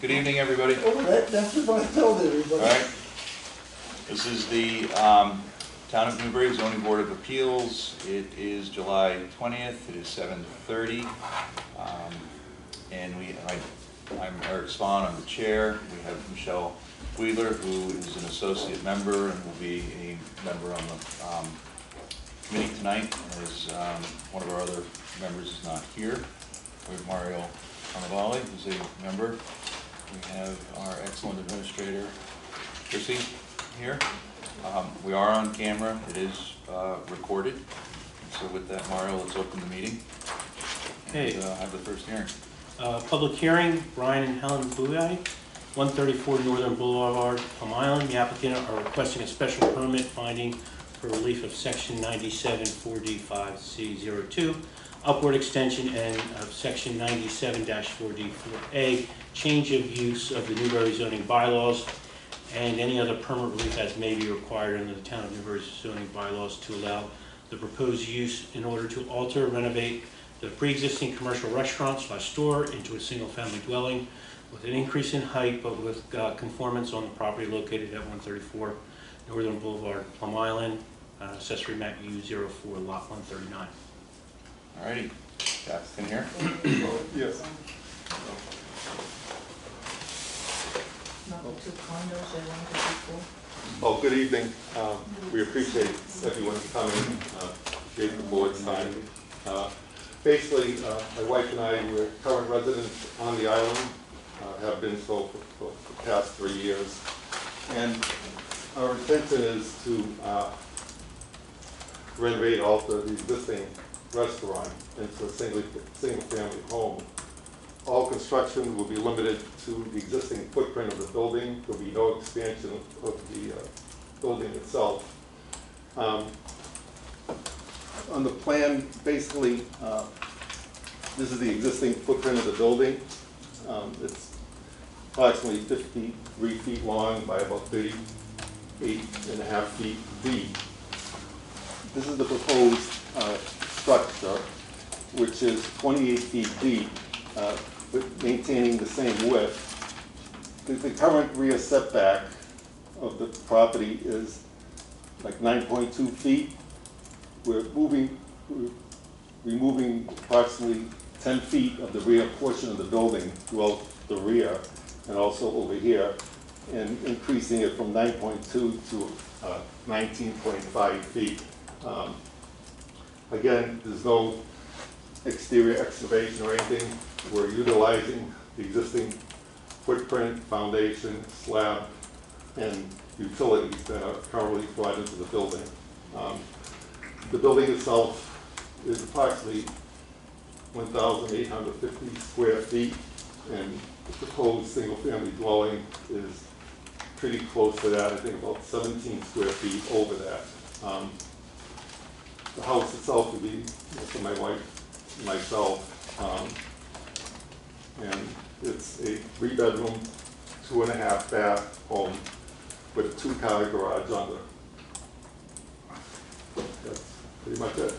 Good evening, everybody. Oh, that's what I told everybody. All right. This is the Town of Newbury Zoning Board of Appeals. It is July 20th. It is 7:30. And I'm Eric Spahn, I'm the chair. We have Michelle Wheeler, who is an associate member and will be a member on the committee tonight, as one of our other members is not here. We have Mario Carnevale, who's a member. We have our excellent administrator, Chrissy, here. We are on camera. It is recorded. So with that, Mario, let's open the meeting and have the first hearing. Public hearing, Brian and Helen Bouy, 134 Northern Boulevard, Plum Island. The applicant are requesting a special permit finding for relief of section 97 4D5C02, upward extension, and of section 97-4D4A, change of use of the Newbury zoning bylaws, and any other permit relief as may be required under the Town of Newbury zoning bylaws to allow the proposed use in order to alter, renovate the pre-existing commercial restaurant/store into a single-family dwelling with an increase in height, but with conformance on the property located at 134 Northern Boulevard, Plum Island, accessory map U04, lot 139. All righty. Beth, in here? Yes. Number 2 condos, they want to be full. Oh, good evening. We appreciate everyone coming, appreciate the board's time. Basically, my wife and I, we're current residents on the island, have been so for the past 3 years. And our intention is to renovate, alter the existing restaurant into a single-family home. All construction will be limited to the existing footprint of the building. There'll be no expansion of the building itself. On the plan, basically, this is the existing footprint of the building. It's approximately 53 feet long by about 38.5 feet deep. This is the proposed structure, which is 28 feet deep, but maintaining the same width. The current rear setback of the property is like 9.2 feet. We're removing approximately 10 feet of the rear portion of the building throughout the rear and also over here, and increasing it from 9.2 to 19.5 feet. Again, there's no exterior excavation or anything. We're utilizing the existing footprint, foundation, slab, and utilities that are currently brought into the building. The building itself is approximately 1,850 square feet, and the proposed single-family dwelling is pretty close to that. I think about 17 square feet over that. The house itself would be for my wife and myself, and it's a 3-bedroom, 2.5 bath home with a 2-car garage under. That's pretty much it.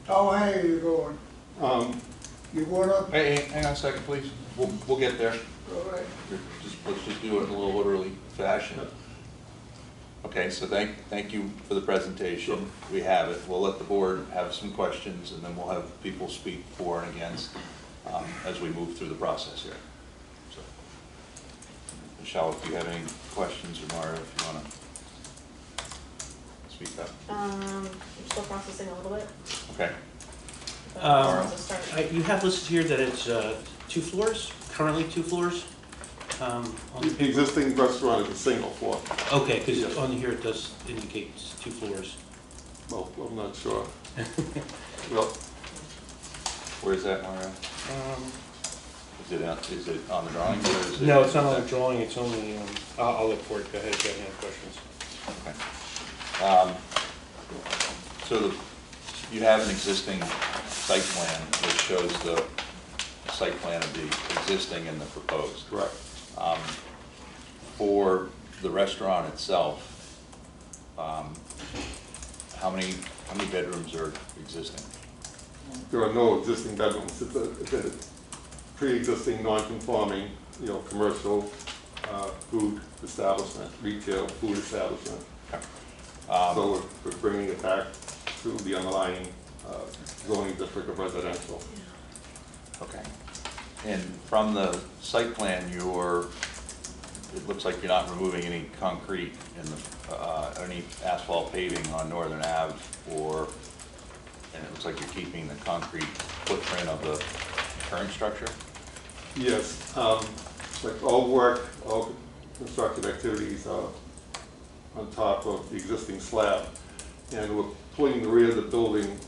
How high are you going? You going up? Hey, hang on a second, please. We'll get there. All right. Let's just do it in a little orderly fashion. Okay, so thank you for the presentation. Sure. We have it. We'll let the board have some questions, and then we'll have people speak for and against as we move through the process here. So, Michelle, if you have any questions, or Mario, if you want to speak up. I'm still processing a little bit. Okay. You have listed here that it's 2 floors, currently 2 floors? On the The existing restaurant is a single floor. Okay, because Yes. on here it does indicate 2 floors. Well, I'm not sure. Well, Where is that, Mario? Is it on the drawing? Or is No, it's not on the drawing, it's only, I'll look for it. Go ahead if you have any other questions. Okay. So you have an existing site plan that shows the site plan of the existing and the proposed. correct. For the restaurant itself, how many bedrooms are existing? There are no existing bedrooms. pre-existing non-conforming, commercial food establishment, retail food establishment. So we're bringing it back to the underlying zoning district of residential. Okay. And from the site plan, it looks like you're not removing any concrete in the, any asphalt paving on Northern Ave, and it looks like you're keeping the concrete footprint of the current structure? Yes, like all work, all construction activities are on top of the existing slab. And we're pulling the rear of the building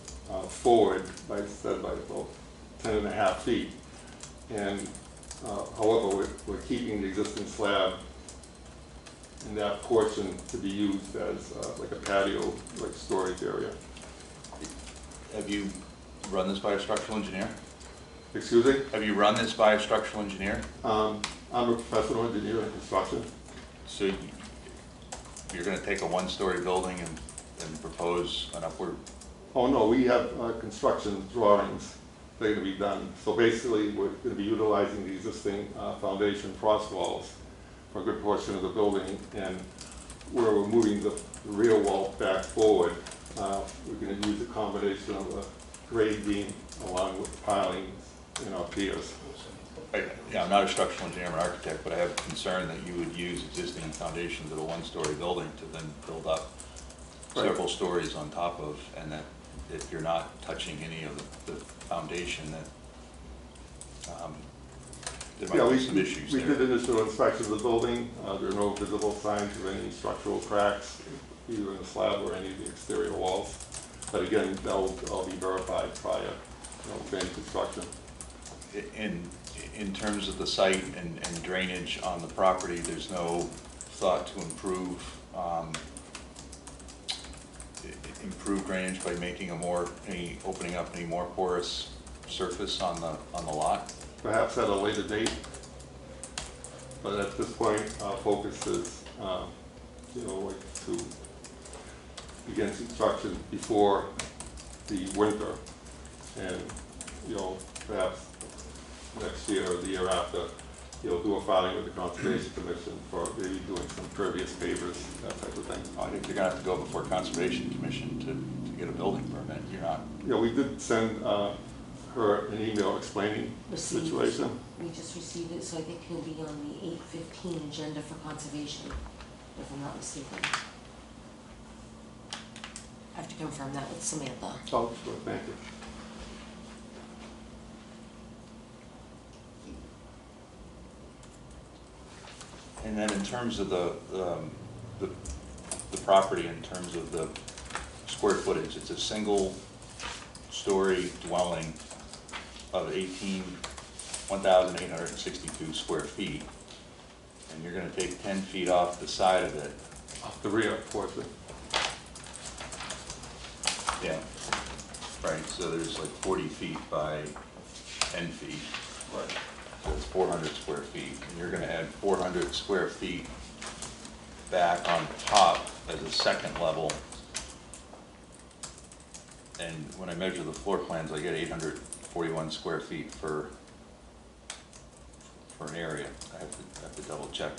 forward, like I said, by about 10.5 feet. And however, we're keeping the existing slab in that portion to be used as like a patio, like storage area. Have you run this by a structural engineer? Excuse me? Have you run this by a structural engineer? I'm a professional engineer in construction. So you're going to take a one-story building and propose an upward? Oh, no, we have construction drawings that are going to be done. So basically, we're going to be utilizing the existing foundation frost walls for a good portion of the building, and where we're moving the rear wall back forward, we're going to use a combination of a grade beam along with pilings and our piers. Yeah, I'm not a structural engineer, I'm an architect, but I have a concern that you would use existing foundations of a one-story building to then build up several stories on top of, and that if you're not touching any of the foundation, that there might be some issues We there. did initial inspection of the building. There are no visible signs of any structural cracks, either in the slab or any of the exterior walls. But again, that will all be verified prior to any construction. In terms of the site and drainage on the property, there's no thought to improve drainage by making opening up any more porous surface on the lot? Perhaps at a later date. But at this point, our focus is, like to begin construction before the winter, and perhaps next year or the year after, do a filing with the Conservation Commission for maybe doing some pervious pavers, that type of thing. I think you're gonna have to go before Conservation Commission to get a building permit. You're not. We did send her an email explaining the situation. We just received it, so I think he'll be on the 8:15 agenda for conservation, if I'm not mistaken. I have to confirm that with Samantha. Oh, sure, thank you. And then in terms of the property, in terms of the square footage, it's a single-story dwelling of 1,862 square feet, and you're going to take 10 feet off the side of it. Off the rear portion. Yeah. Right, so there's like 40 feet by 10 feet. Right. So it's 400 square feet, and you're gonna add 400 square feet back on top as a second level. And when I measure the floor plans, I get 841 square feet for an area. I have to double check.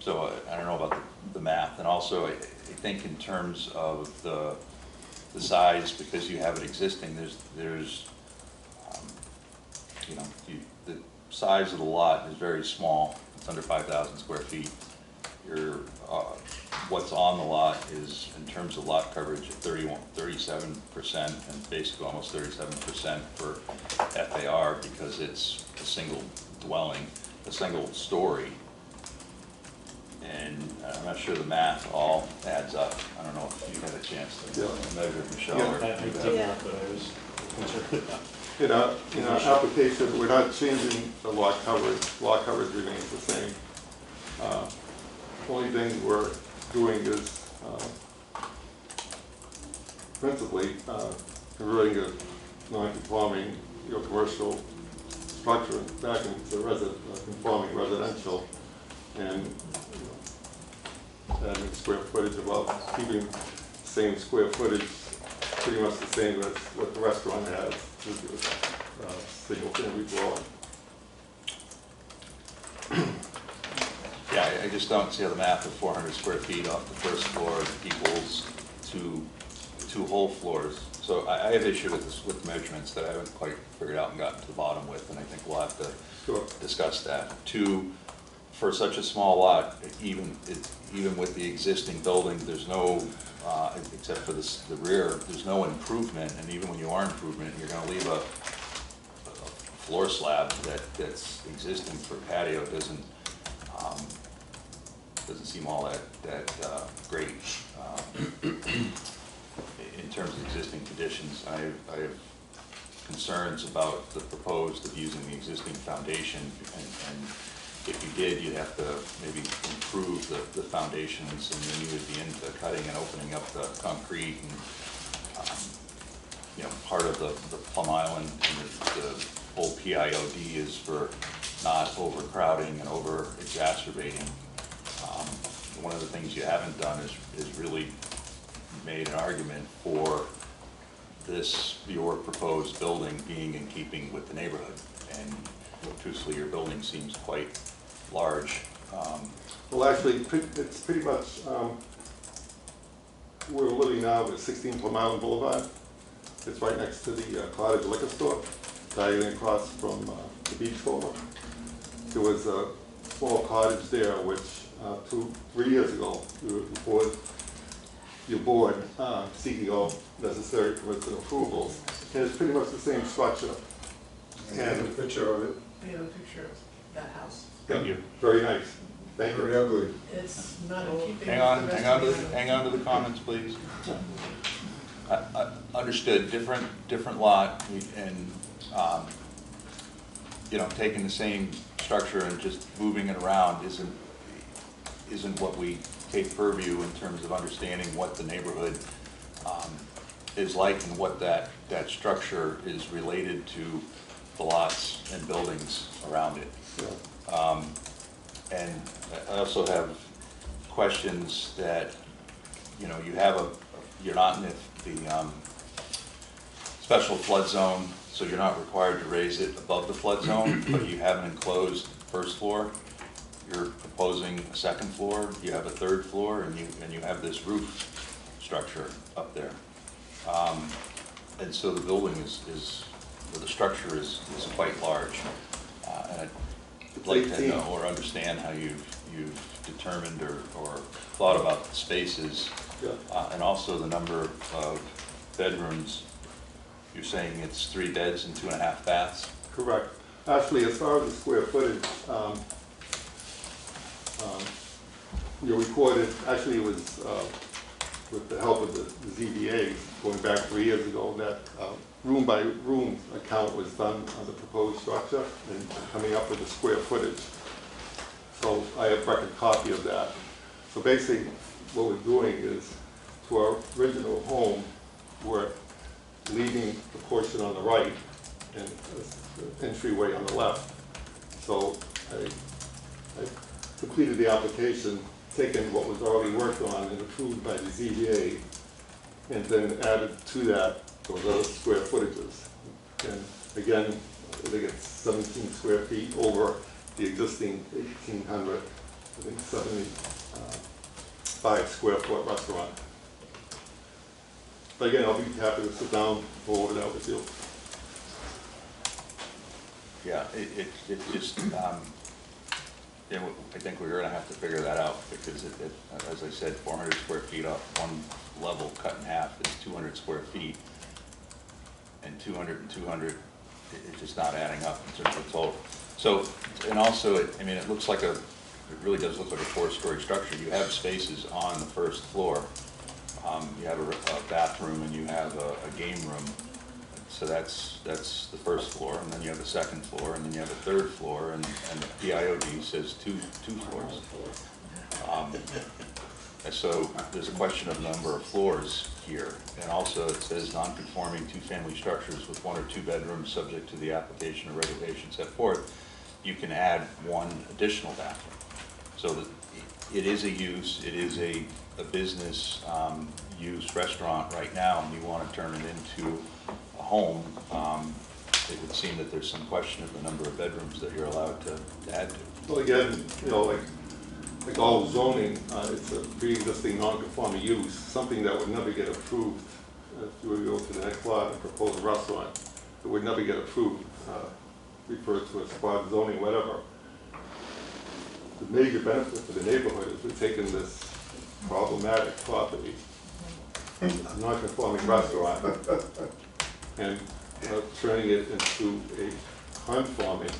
So I don't know about the math, and also I think in terms of the size, because you have it existing, there's the size of the lot is very small. It's under 5,000 square feet. What's on the lot is, in terms of lot coverage, 37%, and basically almost 37% for FAR, because it's a single dwelling, a single story. And I'm not sure the math all adds up. I don't know if you had a chance to measure, Michelle. Yeah. or I do that. did not, but I was concerned about. In our application, we're not changing the lot coverage. Lot coverage remains the same. Only thing we're doing is principally converting a non-conforming commercial structure back into conforming residential, and adding square footage, about keeping the same square footage pretty much the same as what the restaurant has, with single family dwelling. Yeah, I just don't see how the math of 400 square feet off the first floor equals two whole floors. So I have issue with this, with measurements that I haven't quite figured out and gotten to the bottom with, and I think we'll have to Sure. discuss that. Two, for such a small lot, even with the existing building, there's no, except for the rear, there's no improvement, and even when you are improvement, you're gonna leave a floor slab that's existing for patio doesn't seem all that great in terms of existing conditions. I have concerns about the proposed of using the existing foundation, and if you did, you'd have to maybe improve the foundations, and then you would be into cutting and opening up the concrete, and you know, part of the Plum Island and the whole PIOD is for not overcrowding and over exacerbating. One of the things you haven't done is really made an argument for your proposed building being in keeping with the neighborhood. And truthfully, your building seems quite large. Well, actually, it's pretty much, we're living now at 16 Plum Island Boulevard. It's right next to the Cottage Liquor Store, diagonally across from the beach corner. There was a small cottage there which 3 years ago, before your board, CEO, necessary permits and approvals, and it's pretty much the same structure. And a picture of it. I have a picture of that house. Thank you. very nice. Thank Very you. ugly. It's not in keeping with Hang on, the rest hang on of to the island. hang on to the comments, please. Understood, different lot, and, you know, taking the same structure and just moving it around isn't what we take purview in terms of understanding what the neighborhood is like and what that structure is related to the lots and buildings around it. Yeah. And I also have questions that, you know, you're not in the special flood zone, so you're not required to raise it above the flood zone, but you have an enclosed first floor. You're proposing a second floor, you have a third floor, and you have this roof structure up there. And so the building the structure is quite large. And I'd like to know or understand how you've determined or thought about the spaces, Yeah. and also the number of bedrooms. You're saying it's 3 beds and 2.5 baths? Correct. Actually, as far as the square footage, you recorded, actually it was with the help of the ZBA, going back 3 years ago, that room by room account was done on the proposed structure and coming up with the square footage. So I have a record copy of that. So basically, what we're doing is, to our original home, we're leaving the portion on the right and the entryway on the left. So I completed the application, taken what was already worked on and approved by the ZBA, and then added to that those other square footages. And again, I think it's 17 square feet over the existing 1,800, I think 75 square foot restaurant. But again, I'll be happy to sit down, go over that with you. Yeah, it just, yeah, I think we're gonna have to figure that out, because as I said, 400 square feet off one level cut in half is 200 square feet. And 200 and 200, it's just not adding up in terms of total. So, and also, it looks like it really does look like a 4-story structure. You have spaces on the first floor. You have a bathroom and you have a game room. So that's the first floor, and then you have a second floor, and then you have a third floor, and the PIOD says two floors. And so there's a question of number of floors here, and also it says non-conforming 2-family structures with 1 or 2 bedrooms subject to the application or regulations set forth. You can add 1 additional bathroom. So that it is a use, it is a business use restaurant right now, and you want to turn it into a home, it would seem that there's some question of the number of bedrooms that you're allowed to add to. Well, again, you know, like all zoning, it's a pre-existing non-conforming use, something that would never get approved. If you were to go to the next lot and propose a restaurant, it would never get approved, referred to as spot zoning, whatever. The major benefit for the neighborhood is we're taking this problematic property, a non-conforming restaurant, and turning it into a conforming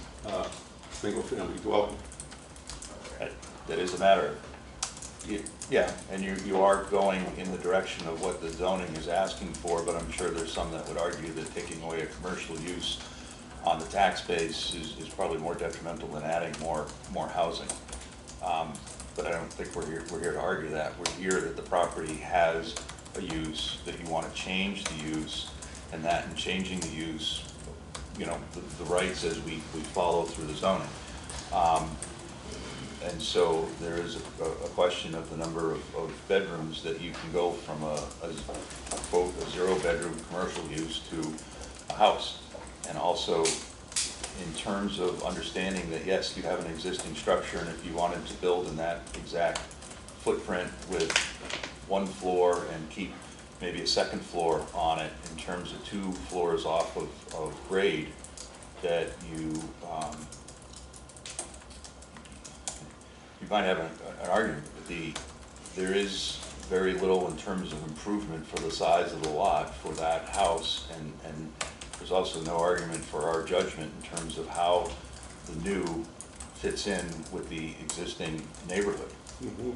single-family dwelling. That is a matter, yeah, and you are going in the direction of what the zoning is asking for, but I'm sure there's some that would argue that taking away a commercial use on the tax base is probably more detrimental than adding more housing. But I don't think we're here to argue that. We're here that the property has a use, that you want to change the use, and that in changing the use, you know, the rights as we follow through the zoning. And so there is a question of the number of bedrooms that you can go from a quote, a 0-bedroom commercial use to a house. And also in terms of understanding that, yes, you have an existing structure, and if you wanted to build in that exact footprint with one floor and keep maybe a second floor on it in terms of 2 floors off of grade, that you might have an argument. There is very little in terms of improvement for the size of the lot for that house, and there's also no argument for our judgment in terms of how the new fits in with the existing neighborhood. Mm-hmm.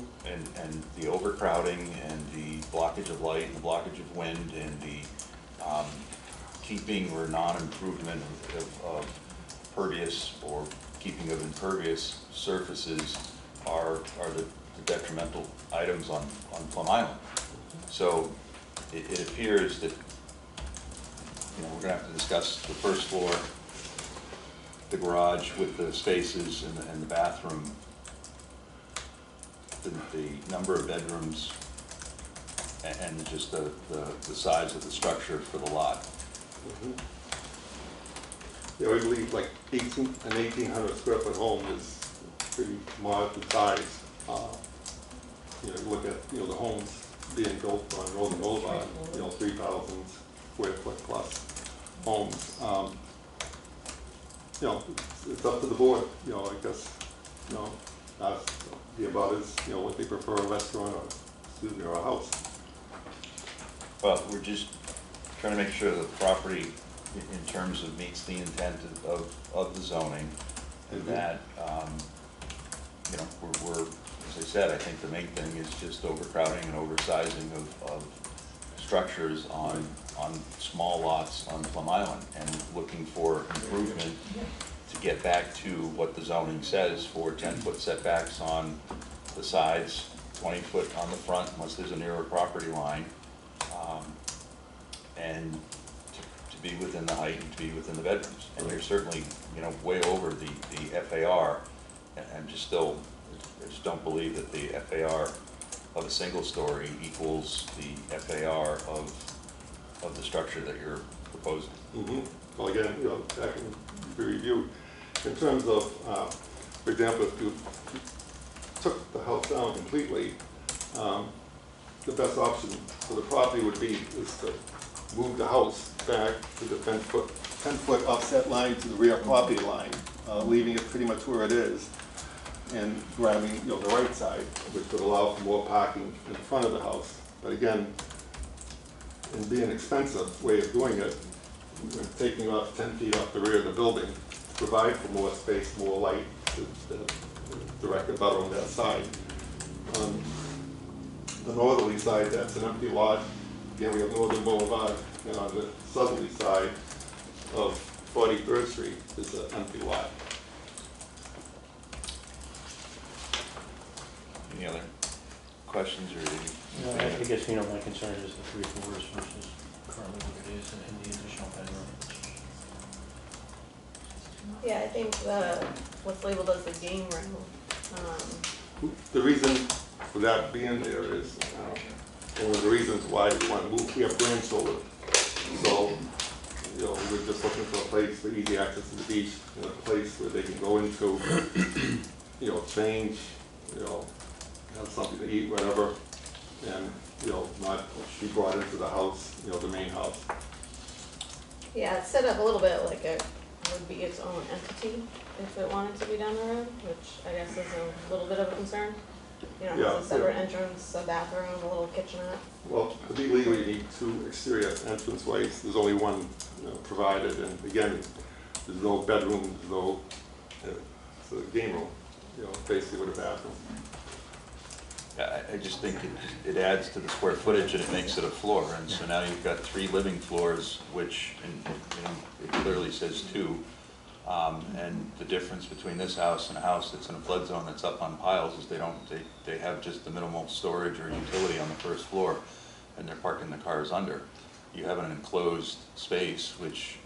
And the overcrowding and the blockage of light and the blockage of wind and the keeping or non-improvement of pervious or keeping of impervious surfaces are the detrimental items on Plum Island. So it appears that, you know, we're gonna have to discuss the first floor, the garage with the spaces and the bathroom, the number of bedrooms, and just the size of the structure for the lot. Mm-hmm. Yeah, I believe like an 1,800 square foot home is pretty modest in size. You know, look at, you know, the homes being built on Rolling Boulevard, you know, 3,000 square foot plus homes. You know, it's up to the board, you know, I guess, you know, ask the abutters, you know, what they prefer, a restaurant or, excuse me, or a house. Well, we're just trying to make sure that the property, in terms of meets the intent of the zoning, and that, you know, we're, as I said, I think the main thing is just overcrowding and oversizing of structures on small lots on Plum Island, and looking for improvement to get back to what the zoning says for 10-foot setbacks on the sides, 20-foot on the front unless there's a nearer property line, and to be within the height and to be within the bedrooms. And you're certainly, you know, way over the FAR, and I just don't believe that the FAR of a single story equals the FAR of the structure that you're proposing. Mm-hmm. Well, again, you know, that can be reviewed. In terms of, for example, if you took the house down completely, the best option for the property would be is to move the house back to the 10-foot offset line to the rear property line, leaving it pretty much where it is, and grabbing, you know, the right side, which would allow for more parking in front of the house. But again, in being an expensive way of doing it, we're taking off 10 feet off the rear of the building to provide for more space, more light to the direct abutter on that side. On the northerly side, that's an empty lot. Again, we have Northern Boulevard, and on the southerly side of 43rd Street is an empty lot. Any other questions or No, I guess, you know, my concern is the 3 floors versus currently what it is in the additional bedroom. Yeah, I think what's labeled as the game room, the reason for that being there is, one of the reasons why we want to move, we have grandchildren. So, you know, we're just looking for a place for easy access to the beach, and a place where they can go into, you know, change, you know, have something to eat, whatever, and, you know, not be brought into the house, you know, the main house. Yeah, it's set up a little bit like it would be its own entity if it wanted to be down the road, which I guess is a little bit of a concern. You know, it has a separate entrance, a bathroom, a little kitchenette. Well, to be legal, you need 2 exterior entranceways. There's only one, you know, provided, and again, there's no bedroom, there's no, it's a game room, you know, basically with a bathroom. I just think it adds to the square footage and it makes it a floor, and so now you've got 3 living floors, which, it clearly says 2. And the difference between this house and a house that's in a flood zone that's up on piles is they have just the minimal storage or utility on the first floor, and they're parking the cars under. You have an enclosed space, which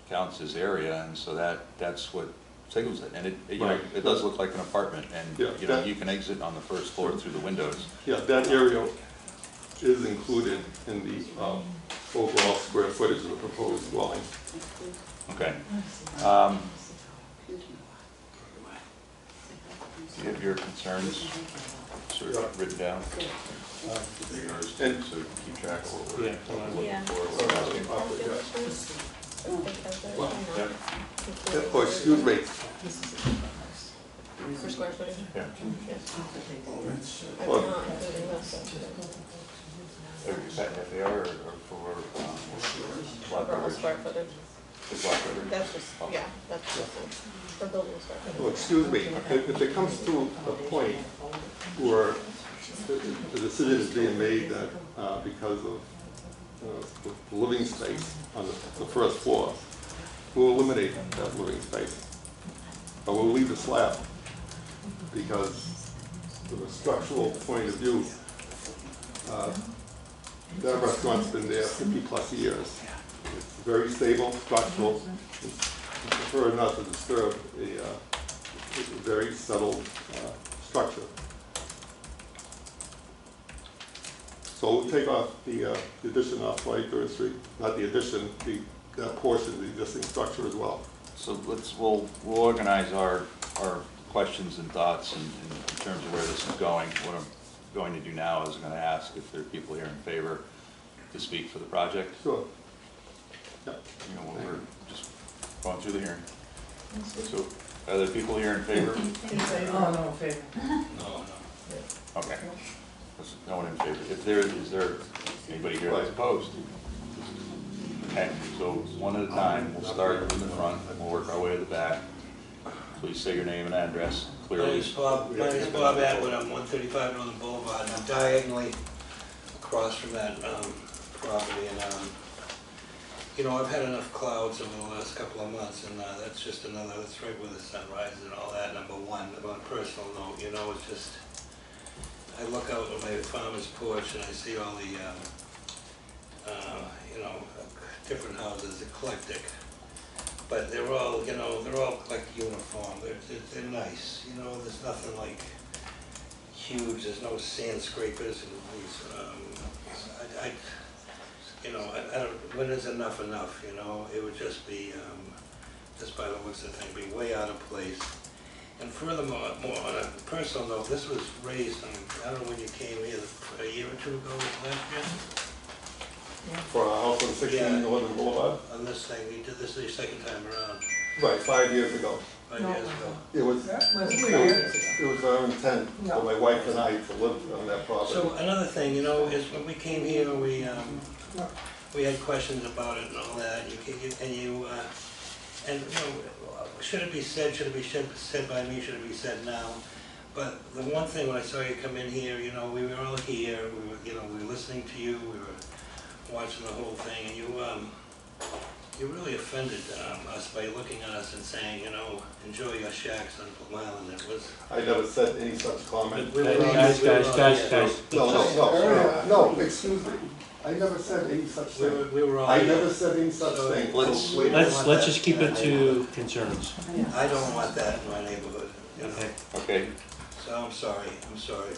counts as area, and so that's what signals it. And it does look like an apartment, and you can exit on the first floor through the windows. Yeah, that area is included in the overall square footage of the proposed dwelling. Okay. Do you have your concerns sort of written down? And- So keep track of what we're Yeah. looking Yeah. for, what we're asking. Oh, excuse me, For square footage? Yeah. Yes. I'm Well- not including this, so. Is that FAR or for lot Overall coverage? square footage. For lot coverage? That's just, yeah, that's just for building square well, footage. excuse me, if it comes to a point where the decision is being made that because of the living space on the first floor, we'll eliminate that living space. But we'll leave the slab, because from a structural point of view, that restaurant's been there 50+ years. It's very stable, structural. We prefer not to disturb a very settled structure. So we'll take off the addition off 23rd Street, not the addition, that portion of the existing structure as well. So we'll organize our questions and thoughts in terms of where this is going. What I'm going to do now is I'm going to ask if there are people here in favor to speak for the project. Sure. You know, we're just going through the hearing. So are there people here in favor? Oh, no, favor. Okay. There's no one in favor. Is there anybody here that's opposed? Okay, so one at a time. We'll start in the front and we'll work our way to the back. Please say your name and address My clearly. name's Bob Atwood, I'm 135 Northern Boulevard, and I'm diagonally across from that property, and you know, I've had enough clouds over the last couple of months, and that's just that's right where the sun rises and all that, number one. On a personal note, you know, it's just, I look out on my farmer's porch and I see all the, you know, different houses, eclectic. But they're all, you know, they're all like uniform. They're nice. You know, there's nothing like huge. There's no sand scrapers and these. You know, I don't. When is enough? You know, it would just be, just by the looks of things, be way out of place. And furthermore, more on a personal note, this was raised on, I don't know when you came here, a year or two ago, last year? For a house on 16 Northern Boulevard? On this thing, we did this the second time around, Right, 5 years ago. 5 years ago. It was our intent for my wife and I to live on that property. So another thing, you know, is when we came here, we had questions about it and all that, and you know, should it be said, should it be said by me, should it be said now? But the one thing, when I saw you come in here, you know, we were all here, we were listening to you, we were watching the whole thing, and you really offended us by looking at us and saying, you know, enjoy your shacks on Plum Island. It was. I never said any such comment. Guys. No, excuse me. I never said any such thing. We were all. I never said any such thing. Let's just keep it to concerns. I don't want that in my neighborhood. You know? Okay. Okay, So I'm sorry.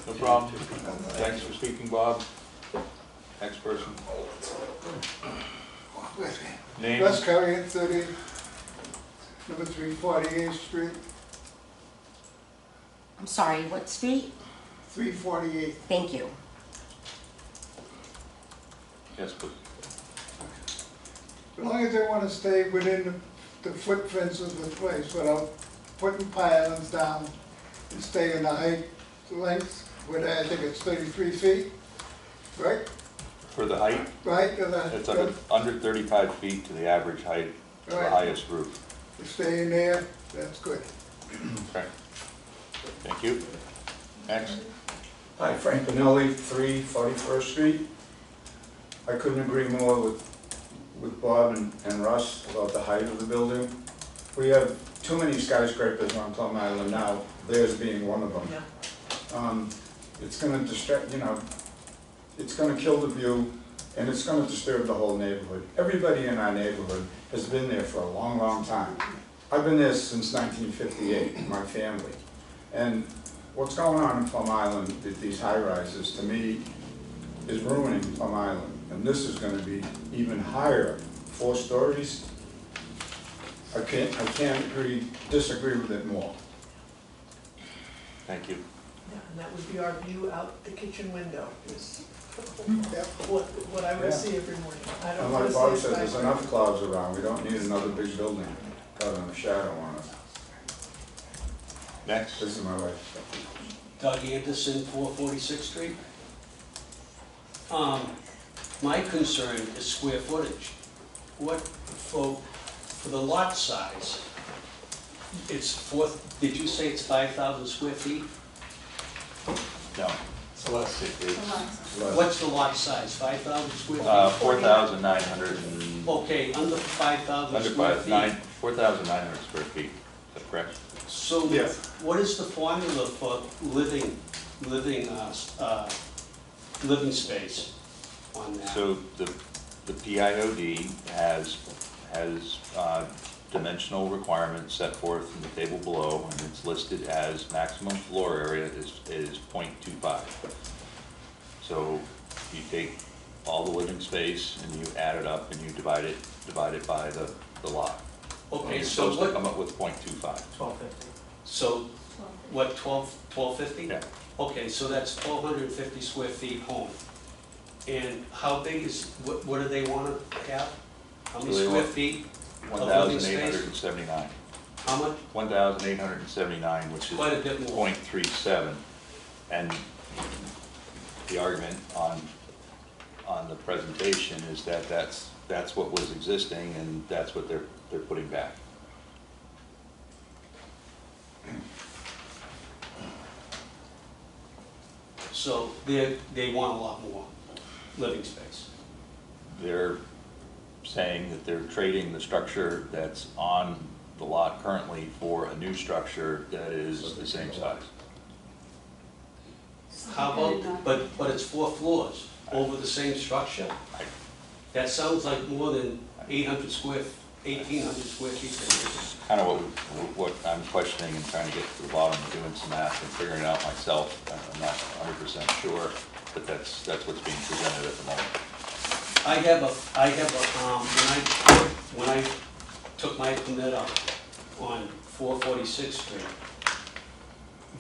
No problem. Thanks for speaking, Bob. Next person. Name? Russ Curry, 30, number 348th Street, I'm sorry, what street? 348. Thank you. Yes, please. As long as they want to stay within the footprints of the place without putting pilings down and stay in the height, length, where I think it's 33 feet, right? For the height, Right? it's under 35 feet to the average height of the Right. highest roof. You stay in there, that's good. Okay. Thank you. Next. Hi, Frank Benelli, 341st Street. I couldn't agree more with Bob and Russ about the height of the building. We have too many skyscrapers on Plum Island now, theirs being one of them. Yeah. It's gonna distract, it's gonna kill the view, and it's gonna disturb the whole neighborhood. Everybody in our neighborhood has been there for a long, long time. I've been there since 1958, my family. And what's going on in Plum Island with these high-rises, to me, is ruining Plum Island. And this is gonna be even higher, 4 stories. I can't disagree with it more. Thank you. Yeah, and that would be our view out the kitchen window, is Yep. what I would Yeah. see every morning. I And don't like want Bob to see said, a there's skyscraper. enough clouds around, we don't need another big building causing a shadow on us. Next. This is my life. Doug Anderson, 446th Street. My concern is square footage. What, for the lot size, it's did you say it's 5,000 square feet? No. What's the lot size, 5,000 square feet? 4,900 and, Okay, under 5,000 under square feet. 4,900 square feet. Is that correct? So Yes. what is the formula for living space on that? So the PIOD has dimensional requirements set forth in the table below, and it's listed as maximum floor area is 0.25. So you take all the living space and you add it up and you divide it by the lot. Okay, You're so supposed to what, come up with 0.25. so what, 1250? Yeah. Okay, so that's 1,250 square feet home. And how big is, what do they want to have? How many So they square want feet of living space? 1,879. How much? 1,879, which is Quite a bit more. 0.37. And the argument on the presentation is that that's what was existing and that's what they're putting back. So they want a lot more living space. They're saying that they're trading the structure that's on the lot currently for a new structure that is the same size. How about, but it's 4 floors over the same structure? That sounds like more than 1,800 square feet. Kind of what I'm questioning and trying to get to the bottom of, doing some math and figuring it out myself. I'm not 100% sure, but that's what's being presented at the moment. When I took my permit up on 446th Street,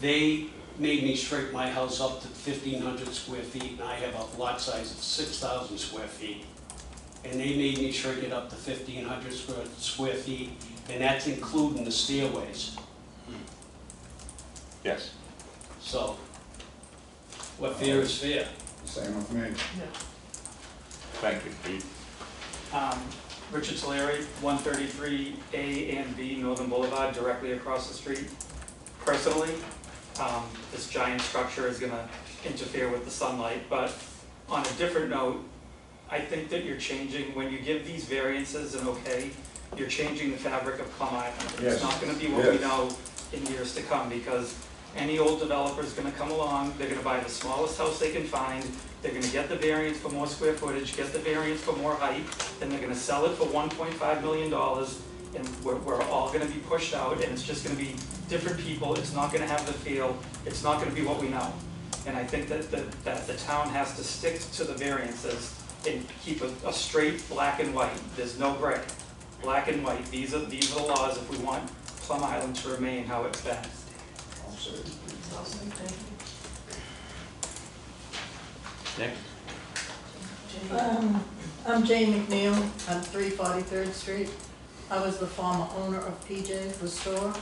they made me straighten my house up to 1,500 square feet, and I have a lot size of 6,000 square feet. And they made me shrink it up to 1,500 square feet, and that's including the stairways. Yes. So, what fair is fair? Same with me. Thank you. Pete? Richard Solari, 133 A and B Northern Boulevard, directly across the street. Personally, this giant structure is going to interfere with the sunlight, but on a different note, I think that you're changing, when you give these variances an okay, you're changing the fabric of Plum Island. Yes. It's not going to be what we Yes. know in years to come, because any old developer is going to come along, they're going to buy the smallest house they can find, they're going to get the variance for more square footage, get the variance for more height, and they're going to sell it for $1.5 million, and we're all going to be pushed out, and it's just going to be different people, it's not gonna have the feel, it's not gonna be what we know. And I think that the town has to stick to the variances and keep a straight black and white. There's no gray. Black and white. These are the laws if we want Plum Island to remain how it's been. Nick? I'm Jane McNeil, on 343rd Street. I was the former owner of PJ's, the store.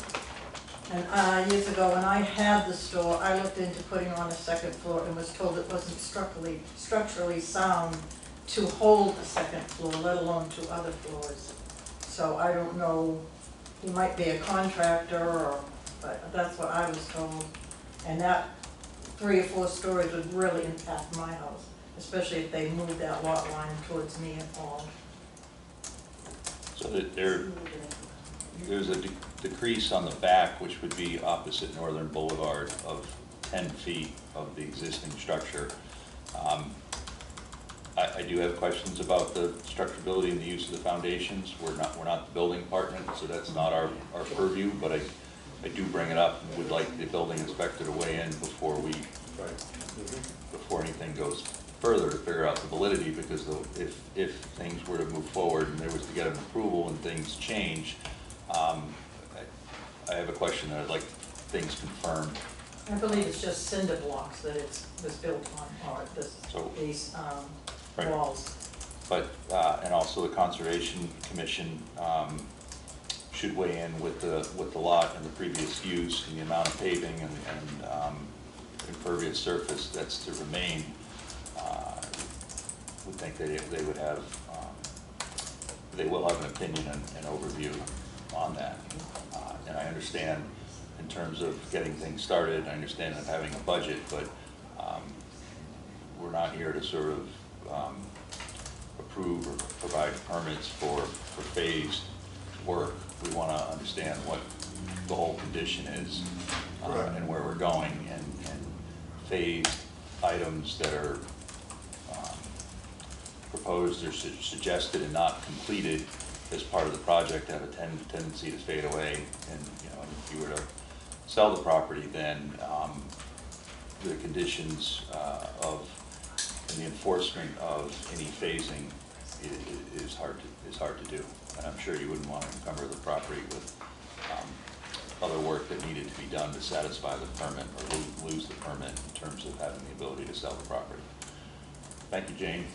And years ago, when I had the store, I looked into putting on a second floor and was told it wasn't structurally sound to hold a second floor, let alone 2 other floors. So I don't know, he might be a contractor, but that's what I was told. And that 3 or 4 stories would really impact my house, especially if they moved that lot line towards me and Paul. So that there's a decrease on the back, which would be opposite Northern Boulevard, of 10 feet of the existing structure. I do have questions about the structurability and the use of the foundations. We're not the building department, so that's not our purview, but I do bring it up and would like the building inspector to weigh in before anything goes further to figure out the validity, because if things were to move forward and there was to get an approval and things change, I have a question that I'd like things confirmed. I believe it's just cinder blocks that it was built on, or these Right. walls. But, and also the Conservation Commission should weigh in with the lot and the previous use and the amount of paving and impervious surface that's to remain. Would think that they would have, they will have an opinion and overview on that. And I understand in terms of getting things started, I understand them having a budget, but we're not here to sort of approve or provide permits for phased work. We want to understand what the whole condition is and where we're going, and phased items that are proposed or suggested and not completed as part of the project have a tendency to fade away. And if you were to sell the property, then the conditions of and the enforcement of any phasing is hard to do. And I'm sure you wouldn't want to encumber the property with other work that needed to be done to satisfy the permit or lose the permit in terms of having the ability to sell the property. Thank you, Jane.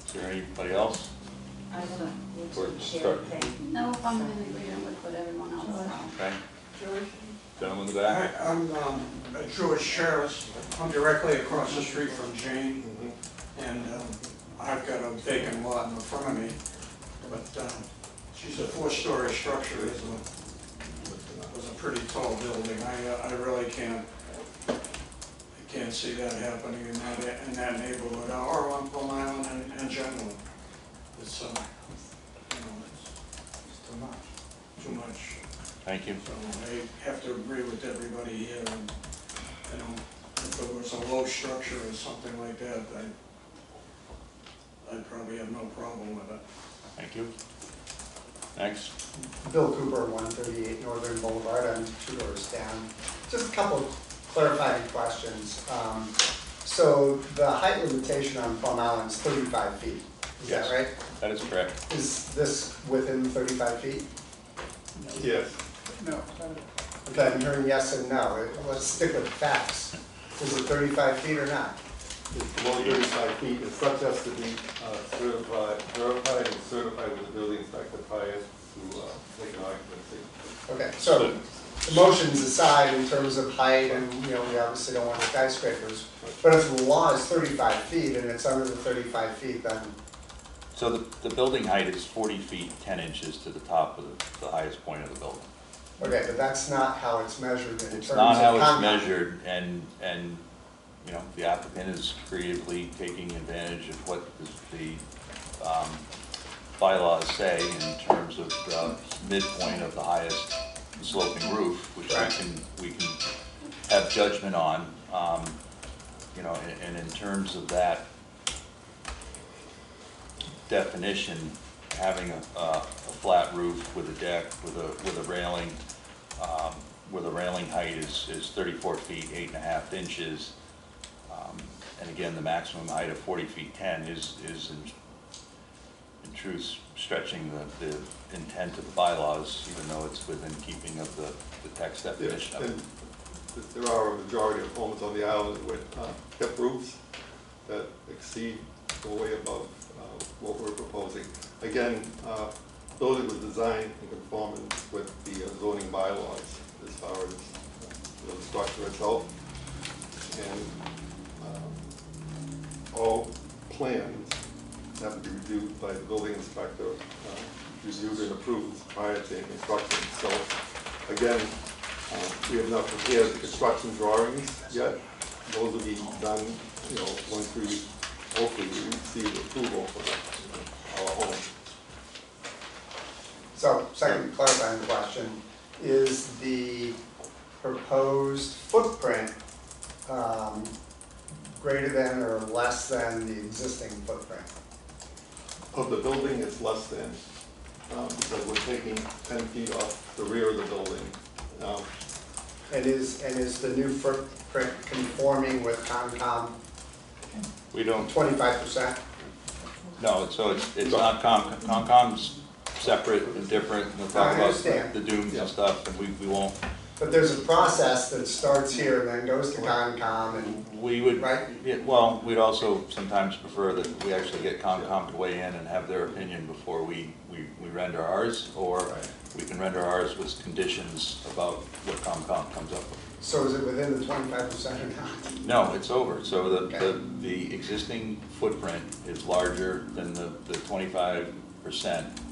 Is there anybody else? I don't need Or to share start. anything. No, I'm in agreement with what everyone else said. Okay. George? Gentleman in the back. Hi, I'm George Sherris. I'm directly across the street from Jane, and I've got a vacant lot in front of me, but she's a 4-story structure. It was a pretty tall building. I really can't see that happening in that neighborhood or on Plum Island in general. It's it's too much. Thank you. So I have to agree with everybody here, and, if there was a low structure or something like that, I'd probably have no problem with it. Thank you. Next. Bill Cooper, 138 Northern Boulevard, I'm 2 doors down. Just a couple of clarifying questions. So the height limitation on Plum Island is 35 feet, is Yes. that right? That is correct. Is this within 35 feet? Yes. No. Okay, I'm hearing yes and no. Let's stick with facts. Is it 35 feet or not? It's below 35 feet. It's subject to be verified and certified with the building inspector prior to taking occupancy. Okay, so the motions aside in terms of height, and we obviously don't want skyscrapers, but if the law is 35 feet and it's under the 35 feet, then So the building height is 40 feet 10 inches to the top of the highest point of the building. okay, but that's not how it's measured in terms of It's not how it's compound. measured, and the applicant is creatively taking advantage of what the bylaws say in terms of the midpoint of the highest sloping roof, which we can have judgment on, and in terms of that definition, having a flat roof with a deck, with a railing, where the railing height is 34 feet, 8.5 inches. And again, the maximum height of 40 feet 10 is in truth stretching the intent of the bylaws, even though it's within keeping of the text definition of it. And there are a majority of homes on the island with hip roofs that exceed, go way above what we're proposing. Again, building was designed in conformance with the zoning bylaws as far as the structure itself. And all plans have to be reviewed by the building inspector, reviewed and approved prior to construction. So again, we have not prepared the construction drawings yet. Those will be done, once we hopefully receive approval for our home. So, second clarifying question, is the proposed footprint greater than or less than the existing footprint? Of the building, it's less than, because we're taking 10 feet off the rear of the building. And is the new footprint conforming with Concom We don't, 25%? no, so it's not Concom's separate and different, we'll talk I about understand. the dooms and stuff, and we won't, But there's a process that starts here and then goes to Concom and, we would, right? well, we'd also sometimes prefer that we actually get Concom to weigh in and have their opinion before we render ours, or we can render ours with conditions about what Concom comes up with. So is it within the 25% or not? No, it's over, so the existing footprint is larger than the 25%,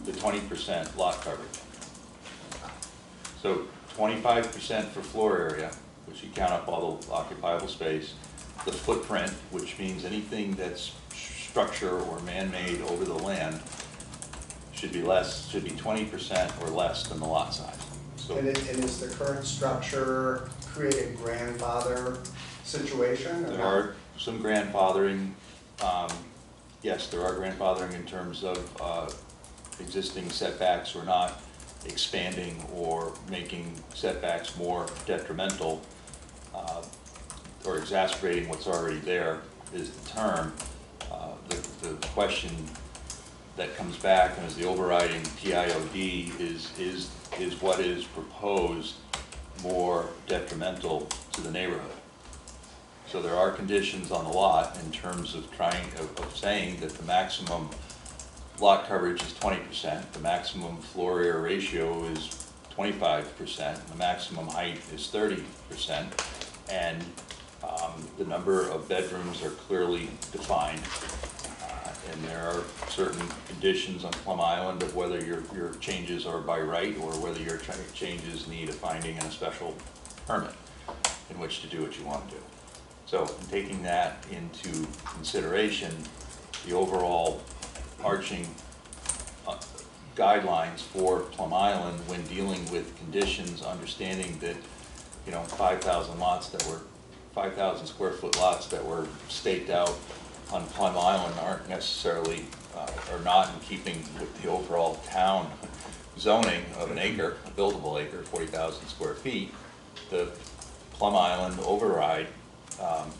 the 20% lot coverage. So 25% for floor area, which you count up all the occupiable space, the footprint, which means anything that's structure or man-made over the land, should be 20% or less than the lot size. So And is the current structure create a grandfather situation? or there not? are some grandfathering, yes, there are grandfathering in terms of existing setbacks or not expanding or making setbacks more detrimental or exacerbating what's already there is the term. The question that comes back and is the overriding PIOD is what is proposed more detrimental to the neighborhood. So there are conditions on the lot in terms of of saying that the maximum lot coverage is 20%, the maximum floor area ratio is 25%, the maximum height is 30%, and the number of bedrooms are clearly defined. And there are certain conditions on Plum Island of whether your changes are by right or whether your changes need a finding and a special permit in which to do what you want to do. So in taking that into consideration, the overall arching guidelines for Plum Island when dealing with conditions, understanding that 5,000 square foot lots that were staked out on Plum Island aren't necessarily, are not in keeping with the overall town zoning of an acre, a buildable acre, 40,000 square feet. The Plum Island override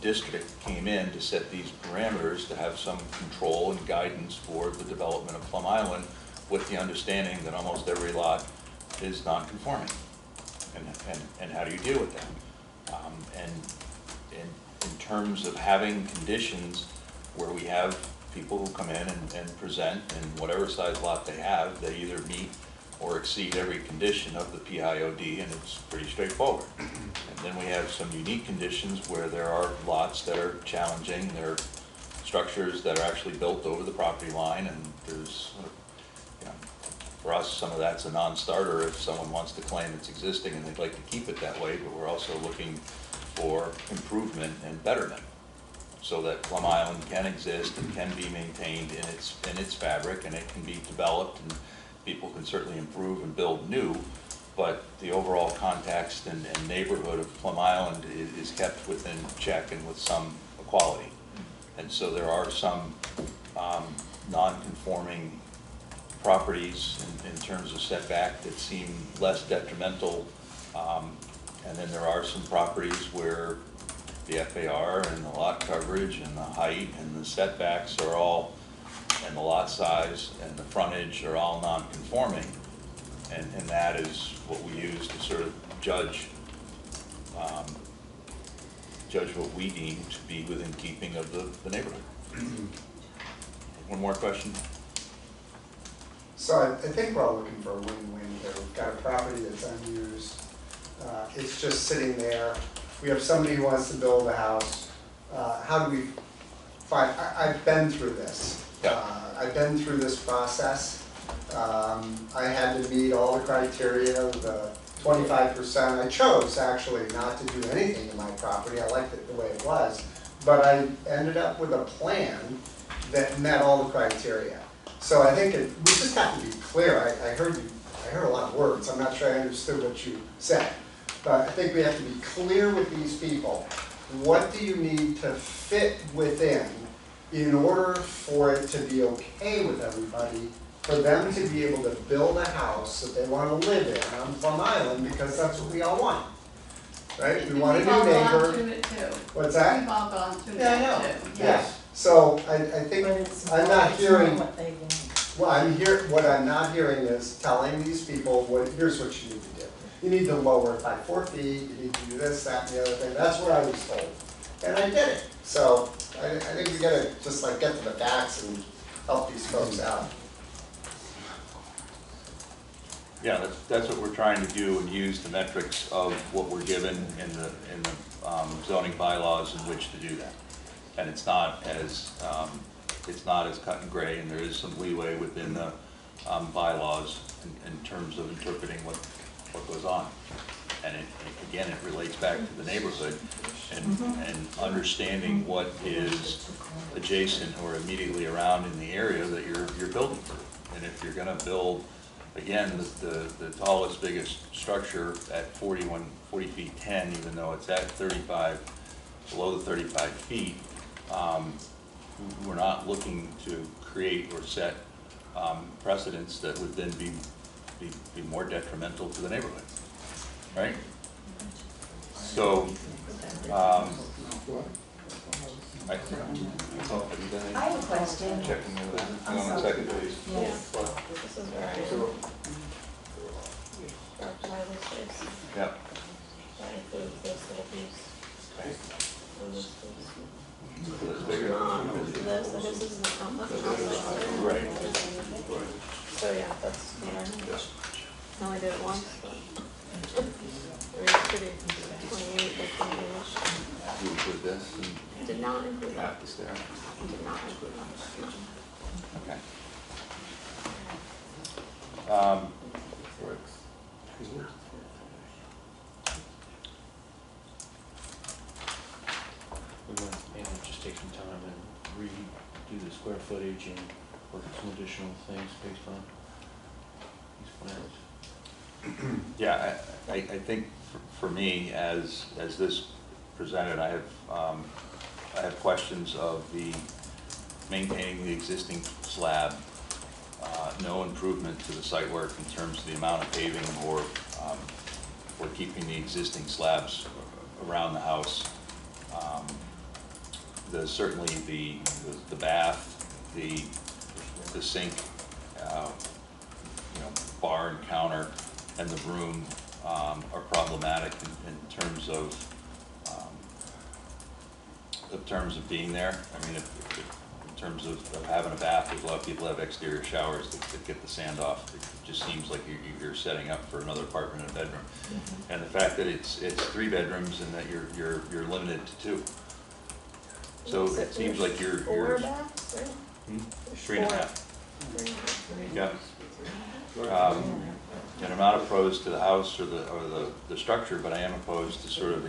district came in to set these parameters to have some control and guidance for the development of Plum Island, with the understanding that almost every lot is non-conforming. And how do you deal with that? And in terms of having conditions where we have people who come in and present, and whatever size lot they have, they either meet or exceed every condition of the PIOD, and it's pretty straightforward. And then we have some unique conditions where there are lots that are challenging, there are structures that are actually built over the property line, and there's, for us, some of that's a non-starter if someone wants to claim it's existing and they'd like to keep it that way, but we're also looking for improvement and betterment so that Plum Island can exist and can be maintained in its fabric, and it can be developed, and people can certainly improve and build new, but the overall context and neighborhood of Plum Island is kept within check and with some equality. And so there are some non-conforming properties in terms of setback that seem less detrimental And then there are some properties where the FAR and the lot coverage and the height and the setbacks are all, and the lot size and the frontage are all non-conforming. And that is what we use to sort of judge what we deem to be within keeping of the neighborhood. One more question? So I think we're all looking for a win-win here. We've got a property that's unused. It's just sitting there. We have somebody who wants to build a house. How do we find, I've been through this. I've been through this process. I had to meet all the criteria, the 25%. I chose actually not to do anything to my property. I liked it the way it was. But I ended up with a plan that met all the criteria. So I think we just have to be clear. I heard a lot of words. I'm not sure I understood what you said. But I think we have to be clear with these people. What do you need to fit within in order for it to be okay with everybody, for them to be able to build a house that they want to live in on Plum Island, because that's what we all want. Right? We want a new neighbor. We've all gone through it too. What's that? We've all gone through Yeah, I that know. too. Yeah. So I think I'm not hearing. Well, what I'm not hearing is telling these people, here's what you need to do. You need to lower it by 4 feet, you need to do this, that, and the other thing. That's what I was told. And I did it. So I think we gotta just like get to the facts and help these folks out. Yeah, that's what we're trying to do, and use the metrics of what we're given in the zoning bylaws in which to do that. And it's not as cut and gray, and there is some leeway within the bylaws in terms of interpreting what goes on. And again, it relates back to the neighborhood and understanding what is adjacent or immediately around in the area that you're building through. And if you're going to build, again, the tallest, biggest structure at 40 feet 10, even though it's at 35, below the 35 feet, we're not looking to create or set precedents that would then be more detrimental to the neighborhood, right? So, I have a question. Checking over that. Hang on 1 second, please. Yes. This is where I am. Driveway space. Yeah. That includes this little piece. And this piece. That's bigger. This is the outside. Right. So yeah, that's what I only did it once, but I mean, it's pretty 28 by 28-ish. You include this and Did not include that. half the stair. Did not include that. No. Okay. We might maybe just take some time and redo the square footage and look at some additional things based on these plans. Yeah, I think for me, as this presented, I have questions of the maintaining the existing slab, no improvement to the site work in terms of the amount of paving or keeping the existing slabs around the house. Certainly the bath, the sink, bar and counter, and the room are problematic in terms of being there. I mean, in terms of having a bath, there's a lot of people have exterior showers that get the sand off. It just seems like you're setting up for another apartment and a bedroom. Mm-hmm. And the fact that it's 3 bedrooms and that you're limited to 2. So it seems like you're 4 baths, right? 3.5. Yeah. And I'm not opposed to the house or the structure, but I am opposed to sort of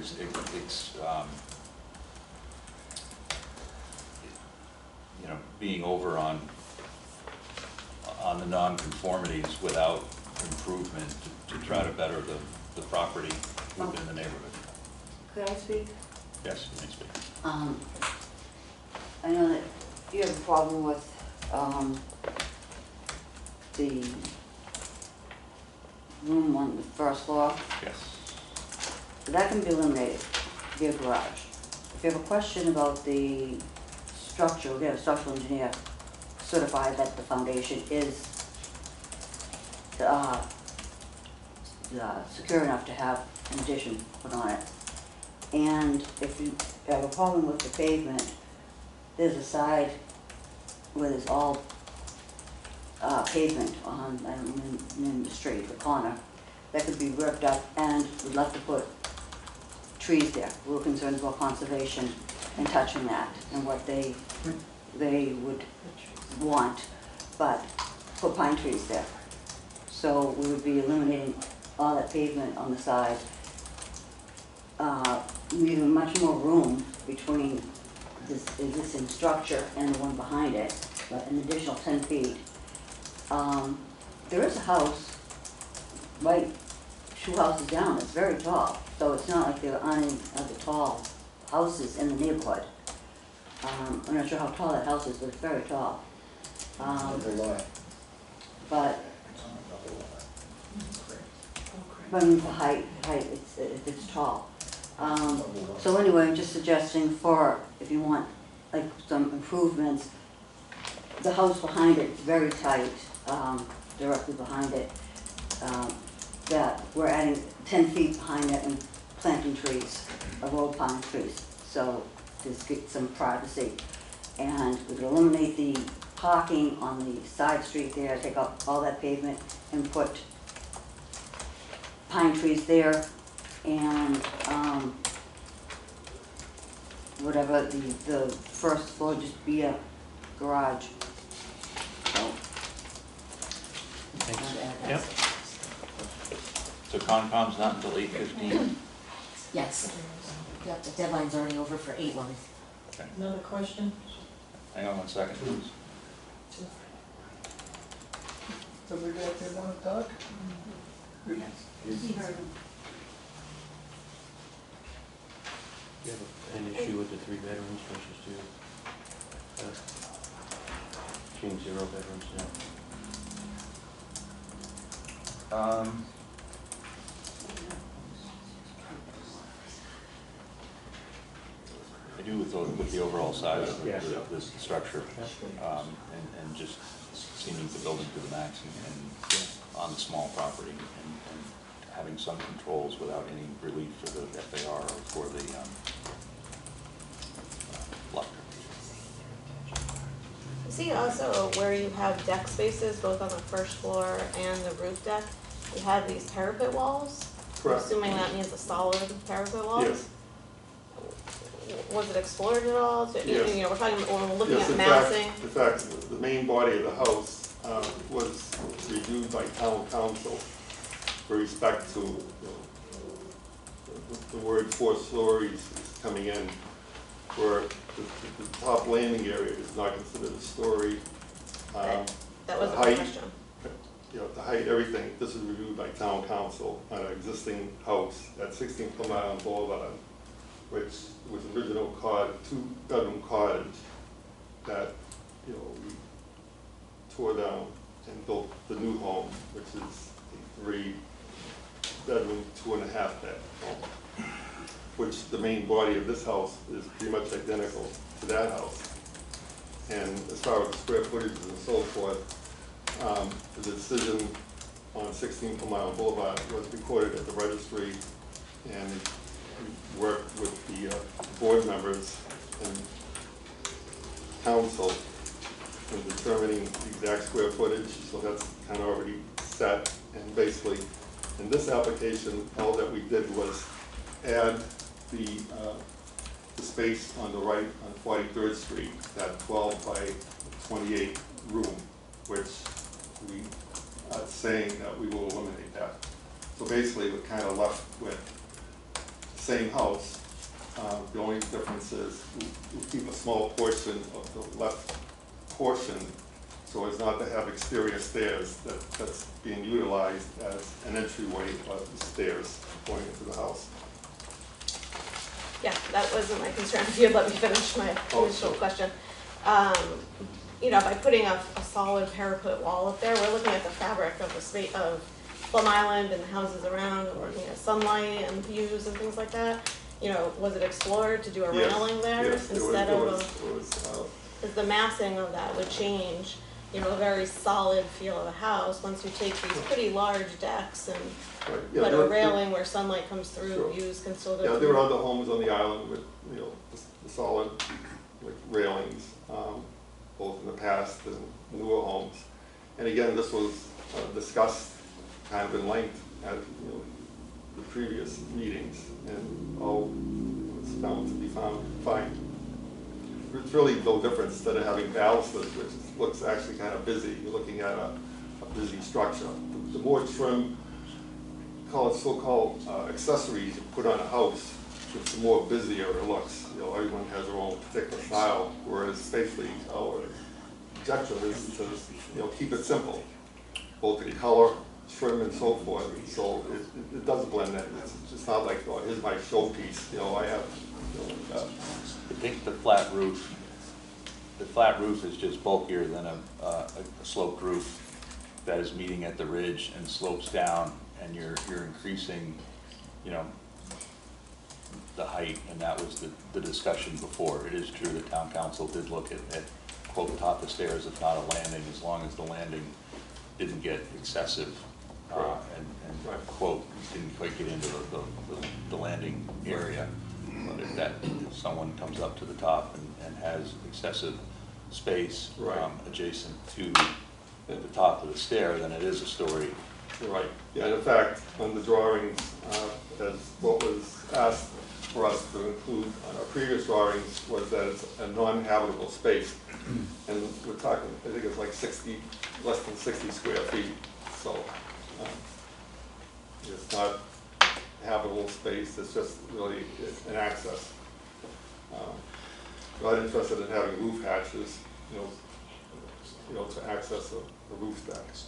being over on the non-conformities without improvement to try to better the property within the neighborhood. Could I speak? Yes, you may speak. I know that you have a problem with the room on the first floor. Yes. So that can be eliminated via garage. If you have a question about the structure, we'll get a structural engineer certified that the foundation is secure enough to have an addition put on it. And if you have a problem with the pavement, there's a side where there's all pavement on in the street, the corner, that could be ripped up, and we'd love to put trees there. We're concerned about conservation and touching that and what they would want, but put pine trees there. So we would be eliminating all that pavement on the side, leaving much more room between this existing structure and the one behind it, but an additional 10 feet. There is a house, right, 2 houses down, it's very tall, so it's not like there aren't any other tall houses in the neighborhood. I'm not sure how tall that house is, but it's very tall. But I mean, the height, it's tall. So anyway, I'm just suggesting for, if you want like some improvements, the house behind it is very tight, directly behind it, that we're adding 10 feet behind it and planting trees, road pine trees, so just get some privacy. And we could eliminate the parking on the side street there, take out all that pavement and put pine trees there, and whatever, the first floor just be a garage. So. Thanks. Yep. So Concom's not until 8:15? Yes. Yep, the deadline's already over for 8/1. Okay. Another question? Hang on 1 second, please. Somebody out there want to talk? Do you have an issue with the 3 bedrooms versus 2? Being 0 bedrooms now? I do with the overall size of the structure, and just seeming to build it to the max and on the small property, and having some controls without any relief for the FAR or for the lot. See also where you have deck spaces, both on the first floor and the roof deck, you have these parapet walls. Correct. Assuming that means a solid parapet walls? Yes. Was it explored at all? Yes. You know, we're talking, when we're looking Yes, at massing. in fact, the main body of the house was reviewed by town council with respect to the word 4 stories is coming in, where the top landing area is not considered a story. That was the my height, question. You know, the height, everything, this is reviewed by town council on an existing house at 16 Plum Island Boulevard, which was original 2-bedroom cottage that, you know, we tore down and built the new home, which is a 3-bedroom, 2.5-bed home, which the main body of this house is pretty much identical to that house. And as far as the square footage and so forth, the decision on 16 Plum Island Boulevard was recorded at the registry, and we worked with the board members and council in determining the exact square footage, so that's kind of already set. And basically, in this application, all that we did was add the space on the right on 43rd Street, that 12 by 28 room, which we are saying that we will eliminate that. So basically, we're kind of left with the same house. The only difference is we keep a small portion of the left portion so as not to have exterior stairs that's being utilized as an entryway of the stairs going into the house. Yeah, that wasn't my concern. If you'd let me finish my initial question. You know, by putting a solid parapet wall up there, we're looking at the fabric of the space of Plum Island and the houses around, and looking at sunlight and views and things like that, you know, was it explored to do a Yes, railing there yes, instead of a? it was, Because the massing of that would change, you know, a very solid feel of a house once you take these pretty large decks and right, yeah, put there a were- railing where sunlight comes through, Sure. views can still. Yeah, there were other homes on the island with, you know, the solid, like, railings, both in the past and newer homes. And again, this was discussed kind of in length at, you know, the previous meetings, and all was found to be fine. There's really no difference instead of having balustrades, which looks actually kind of busy. You're looking at a busy structure. The more trim, call it so-called accessories you put on a house, the more busier it looks. You know, everyone has their own particular style, whereas basically our objective is to, you know, keep it simple, both in color, trim, and so forth. So it does blend in. It's not like, oh, here's my showpiece. You know, I have. You know, I think the flat roof is just bulkier than a sloped roof that is meeting at the ridge and slopes down, and you're increasing, you know, the height, and that was the discussion before. It is true that town council did look at quote top of stairs, if not a landing, as long as the landing didn't get excessive, and quote didn't quite get into the landing area. But if someone comes up to the top and has excessive space adjacent to the top of the stair, then it is a story. Right. Yeah, and in fact, on the drawings, as what was asked for us to include on our previous drawings was that it's a non-habitable space. And we're talking, I think it's like less than 60 square feet. So it's not habitable space, it's just really an access. Not interested in having roof hatches, you know, to access the roof stacks.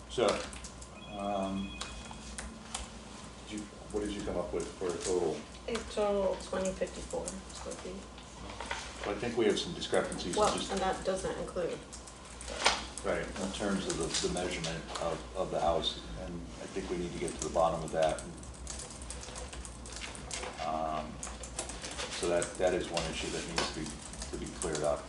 So, what did you come up with for a total? A total 2054 square feet. I think we have some discrepancies. Well, and that doesn't include. Right, in terms of the measurement of the house, and I think we need to get to the bottom of that. So that is one issue that needs to be cleared up.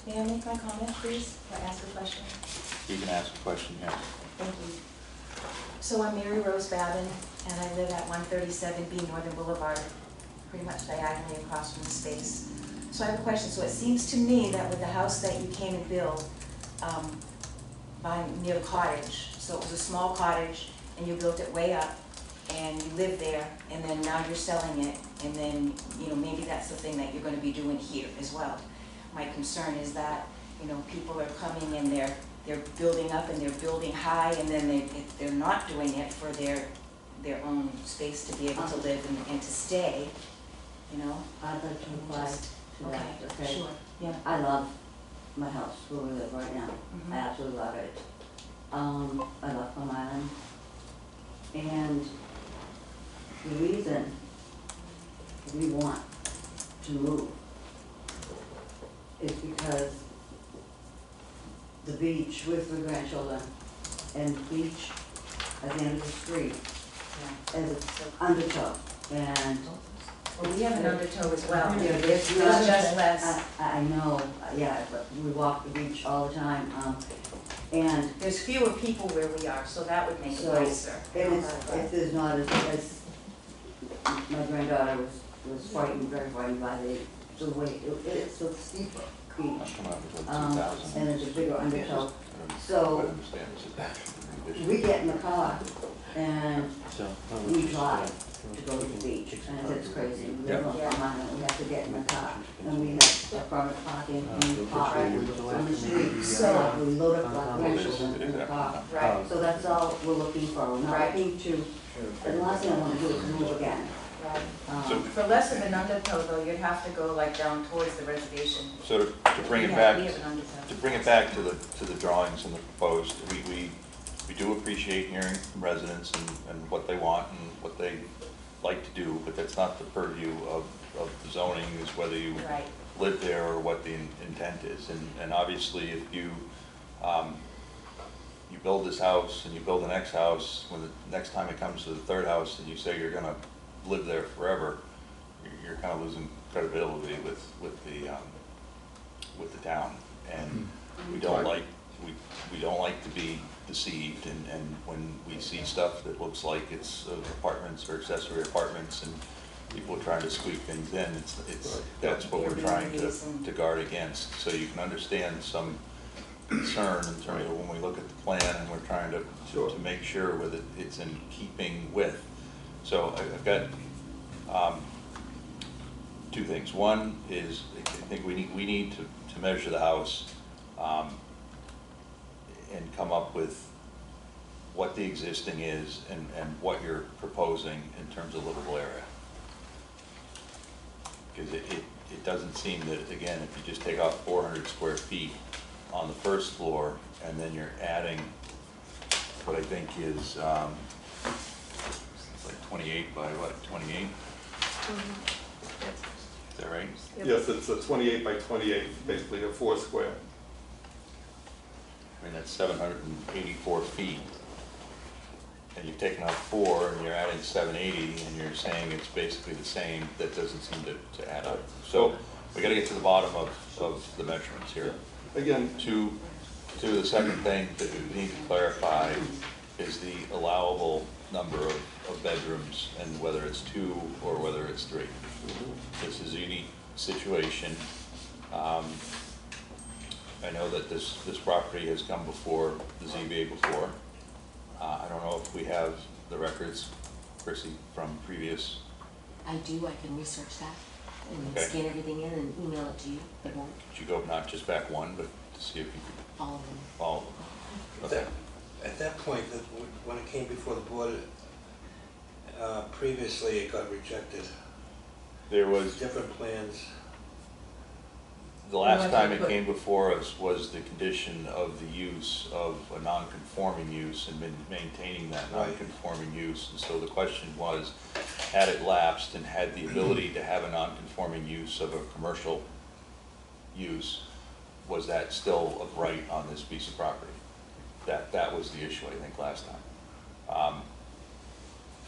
May I make my comment, please, or ask a question? You can ask a question, yes. Thank you. So I'm Mary Rose Babin, and I live at 137B Northern Boulevard, pretty much diagonally across from the space. So I have a question. So it seems to me that with the house that you came and built near the cottage, so it was a small cottage, and you built it way up, and you lived there, and then now you're selling it, and then, you know, maybe that's the thing that you're going to be doing here as well. My concern is that, you know, people are coming and they're building up and they're building high, and then they're not doing it for their own space to be able to live and to stay, you know? I'd like to reply to that, okay? Sure, yeah. I love my house where we live right now. Mhm. I absolutely love it. I love Plum Island. And the reason we want to move is because the beach with the grandchildren and the beach at the end of the street as an undertow. And Well, we have an undertow as well. yeah, It's just less. I know, yeah, but we walk the beach all the time, and There's fewer people where we are, so that would make it so nicer. it is not as my granddaughter was frightened, very frightened by the way, it's so steep beach. And it's a bigger undertow. So we get in the car and we drive to go to the beach, and it's crazy. We live on Plum Island, we have to get in the car, and we have a permit parking in the car on the street. So we load up our grandchildren in the car. Right. So that's all we're looking for. We're not Right. looking to, and the last thing I want to do is move again. Right. For less of an undertow though, you'd have to go like down towards the reservation. So to bring it We back, have an undertow. to bring it back to the drawings and the proposed, we do appreciate hearing from residents and what they want and what they like to do, but that's not the purview of the zoning, is whether you Right. live there or what the intent is. And obviously, if you, you build this house and you build the next house, when the next time it comes to the third house and you say you're gonna live there forever, you're kind of losing credibility with the town. And we don't like, we don't like to be deceived, and when we see stuff that looks like it's apartments or accessory apartments and people are trying to squeak things in, that's what we're trying to guard against. So you can understand some concern in terms of when we look at the plan and we're trying to make sure that it's in keeping with. So I've got two things. One is, I think we need to measure the house and come up with what the existing is and what you're proposing in terms of livable area. Because it doesn't seem that, again, if you just take off 400 square feet on the first floor and then you're adding what I think is it's like 28 by what, 28? Is that right? Yes, it's a 28 by 28, basically a 4 square. I mean, that's 784 feet. And you've taken off 4 and you're adding 780 and you're saying it's basically the same. That doesn't seem to add up. So we got to get to the bottom of the measurements here. Again, to the second thing that we need to clarify is the allowable number of bedrooms and whether it's 2 or whether it's 3. This is a unique situation. I know that this property has come before the ZBA before. I don't know if we have the records, Chrissy, from previous. I do, I can research that and Okay. scan everything in and email it to you. It won't, Did you go not just back one, but to see if you could all of them. follow them? Okay. At that point, when it came before the board, previously it got rejected. There was, Different plans. the last time it came before us was the condition of the use of a non-conforming use and maintaining that non-conforming use. And so the question was, had it lapsed and had the ability to have a non-conforming use of a commercial use, was that still of right on this piece of property? That was the issue, I think, last time.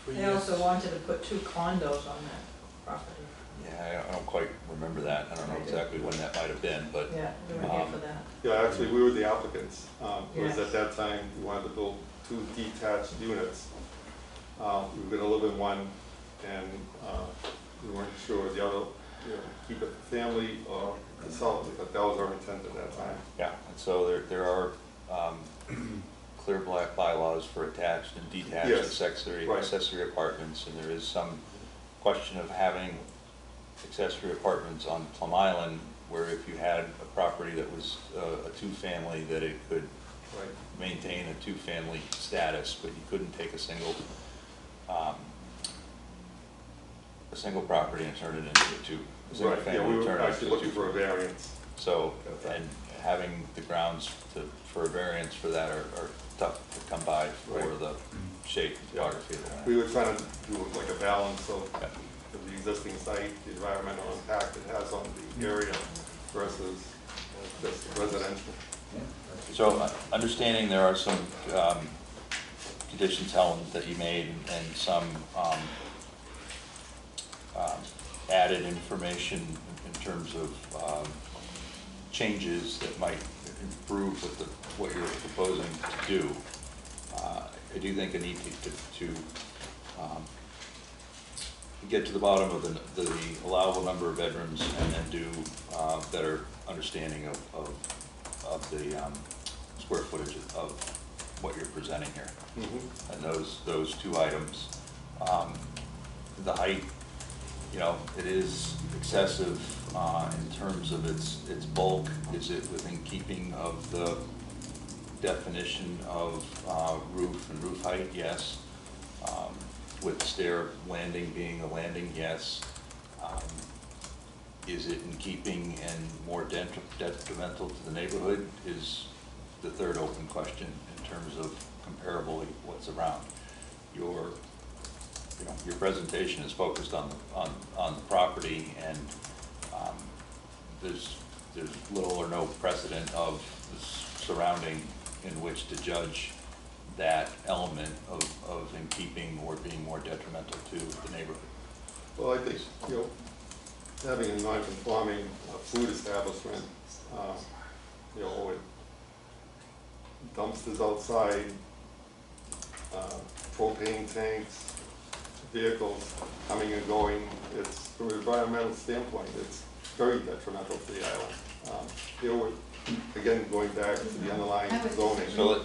They also wanted to put 2 condos on that property. Yeah, I don't quite remember that. I don't know exactly when that might have been, but. Yeah, we were here for that. yeah, actually, we were the applicants. It was Yes. at that time, we wanted to build 2 detached units. We were gonna live in one, and we weren't sure the other, keep it family or consolidate, but that was our intent at that time. Yeah, and so there are clear black bylaws for attached and detached Yes, accessory apartments, and there is some question of having accessory apartments on Plum Island, where if you had a property that was a 2-family, that it could maintain a 2-family status, but you couldn't take a single property and turn it into a 2. A single Right, yeah, family we turn were it actually into a looking for a variance. So, and having the grounds for a variance for that are tough to come by for the shape and topography of the land. We were trying to do like a balance of the existing site, the environmental impact it has on the area versus just residential. So, understanding there are some conditions, Helen, that you made, and some added information in terms of changes that might improve what you're proposing to do. I do think I need to get to the bottom of the allowable number of bedrooms and then do better understanding of the square footage of what you're presenting here. Mm-hmm. And those 2 items. The height, it is excessive in terms of its bulk. Is it within keeping of the definition of roof and roof height? Yes. With stair landing being a landing? Yes. Is it in keeping and more detrimental to the neighborhood is the third open question in terms of comparably what's around. Your you know, your presentation is focused on the property, and there's little or no precedent of the surrounding in which to judge that element of in keeping or being more detrimental to the neighborhood. Well, I think, you know, having a non-conforming food establishment, you know, with dumpsters outside, propane tanks, vehicles coming and going, it's, from an environmental standpoint, it's very detrimental to the island. You know, again, going back to the underlying zoning. So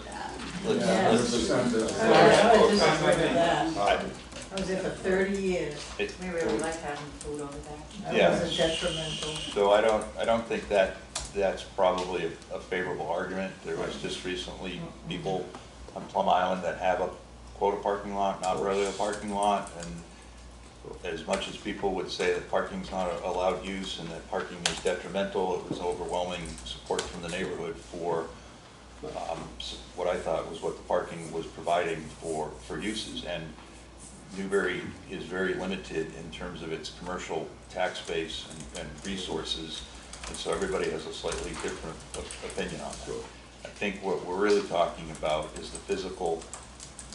let's I was just with that. I was there for 30 years. We really like having food over there. That Yeah. wasn't detrimental. So I don't think that's probably a favorable argument. There was just recently people on Plum Island that have a quota parking lot, not really a parking lot, and as much as people would say that parking's not allowed use and that parking is detrimental, it was overwhelming support from the neighborhood for what I thought was what the parking was providing for uses. And Newbury is very limited in terms of its commercial tax base and resources, and so everybody has a slightly different opinion on that. I think what we're really talking about is the physical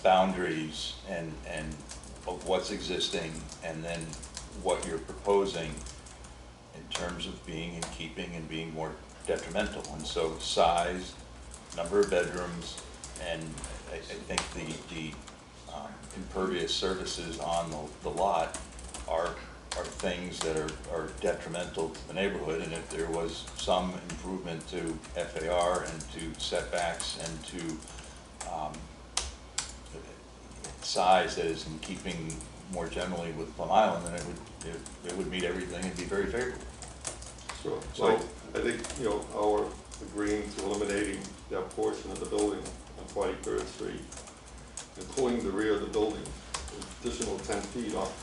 boundaries and of what's existing, and then what you're proposing in terms of being in keeping and being more detrimental. And so size, number of bedrooms, and I think the impervious surfaces on the lot are things that are detrimental to the neighborhood. And if there was some improvement to FAR and to setbacks and to size that is in keeping more generally with Plum Island, then it would meet everything and be very favorable. Sure. So I think, you know, our agreeing to eliminating that portion of the building on 43rd Street, including the rear of the building, additional 10 feet off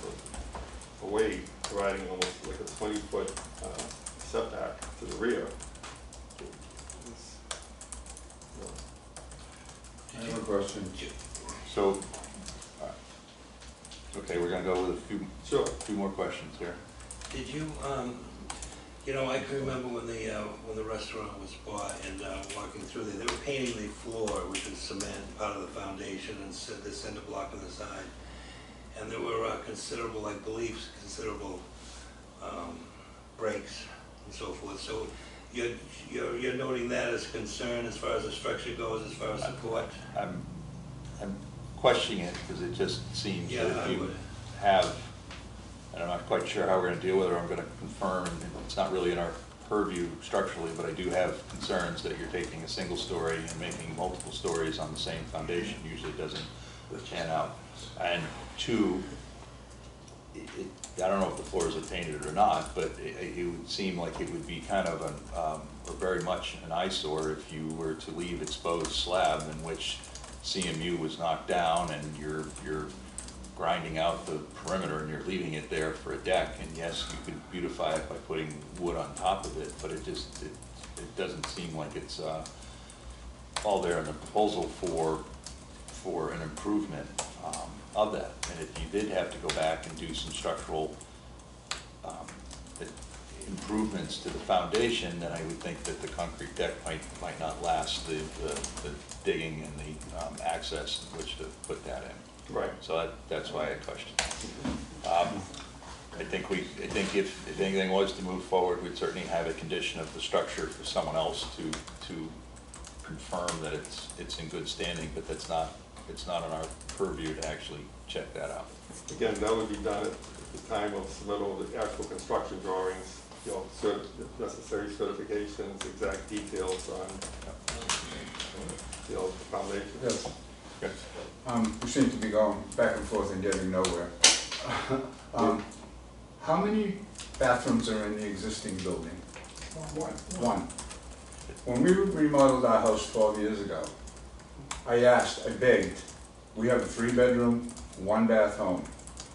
away, providing almost like a 20-foot setback to the rear. I have a question. So, okay, we're gonna go with a few more questions here. Did you, you know, I can remember when the restaurant was bought and walking through there, they were painting the floor, which was cement, part of the foundation, and the cinder block on the side. And there were considerable, I believe, considerable breaks and so forth. So you're noting that as a concern as far as the structure goes, as far as support? I'm questioning it because it just seems Yeah, that I you would. have, and I'm not quite sure how we're gonna deal with it, or I'm gonna confirm, and it's not really in our purview structurally, but I do have concerns that you're taking a single story and making multiple stories on the same foundation. Usually doesn't pan out. And two, I don't know if the floors are painted or not, but it would seem like it would be kind of or very much an eyesore if you were to leave exposed slab in which CMU was knocked down and you're grinding out the perimeter and you're leaving it there for a deck. And yes, you could beautify it by putting wood on top of it, but it doesn't seem like it's all there in the proposal for an improvement of that. And if you did have to go back and do some structural improvements to the foundation, then I would think that the concrete deck might not last the digging and the access in which to put that in. Right. So that's why I questioned. I think if anything was to move forward, we'd certainly have a condition of the structure for someone else to confirm that it's in good standing, but it's not on our purview to actually check that out. Again, that would be done at the time of submittal of the actual construction drawings, you know, necessary certifications, exact details on, you know, the foundation. Yes. Okay. We seem to be going back and forth and getting nowhere. How many bathrooms are in the existing building? One. When we remodeled our house 12 years ago, I begged, we have a 3-bedroom, 1-bath home.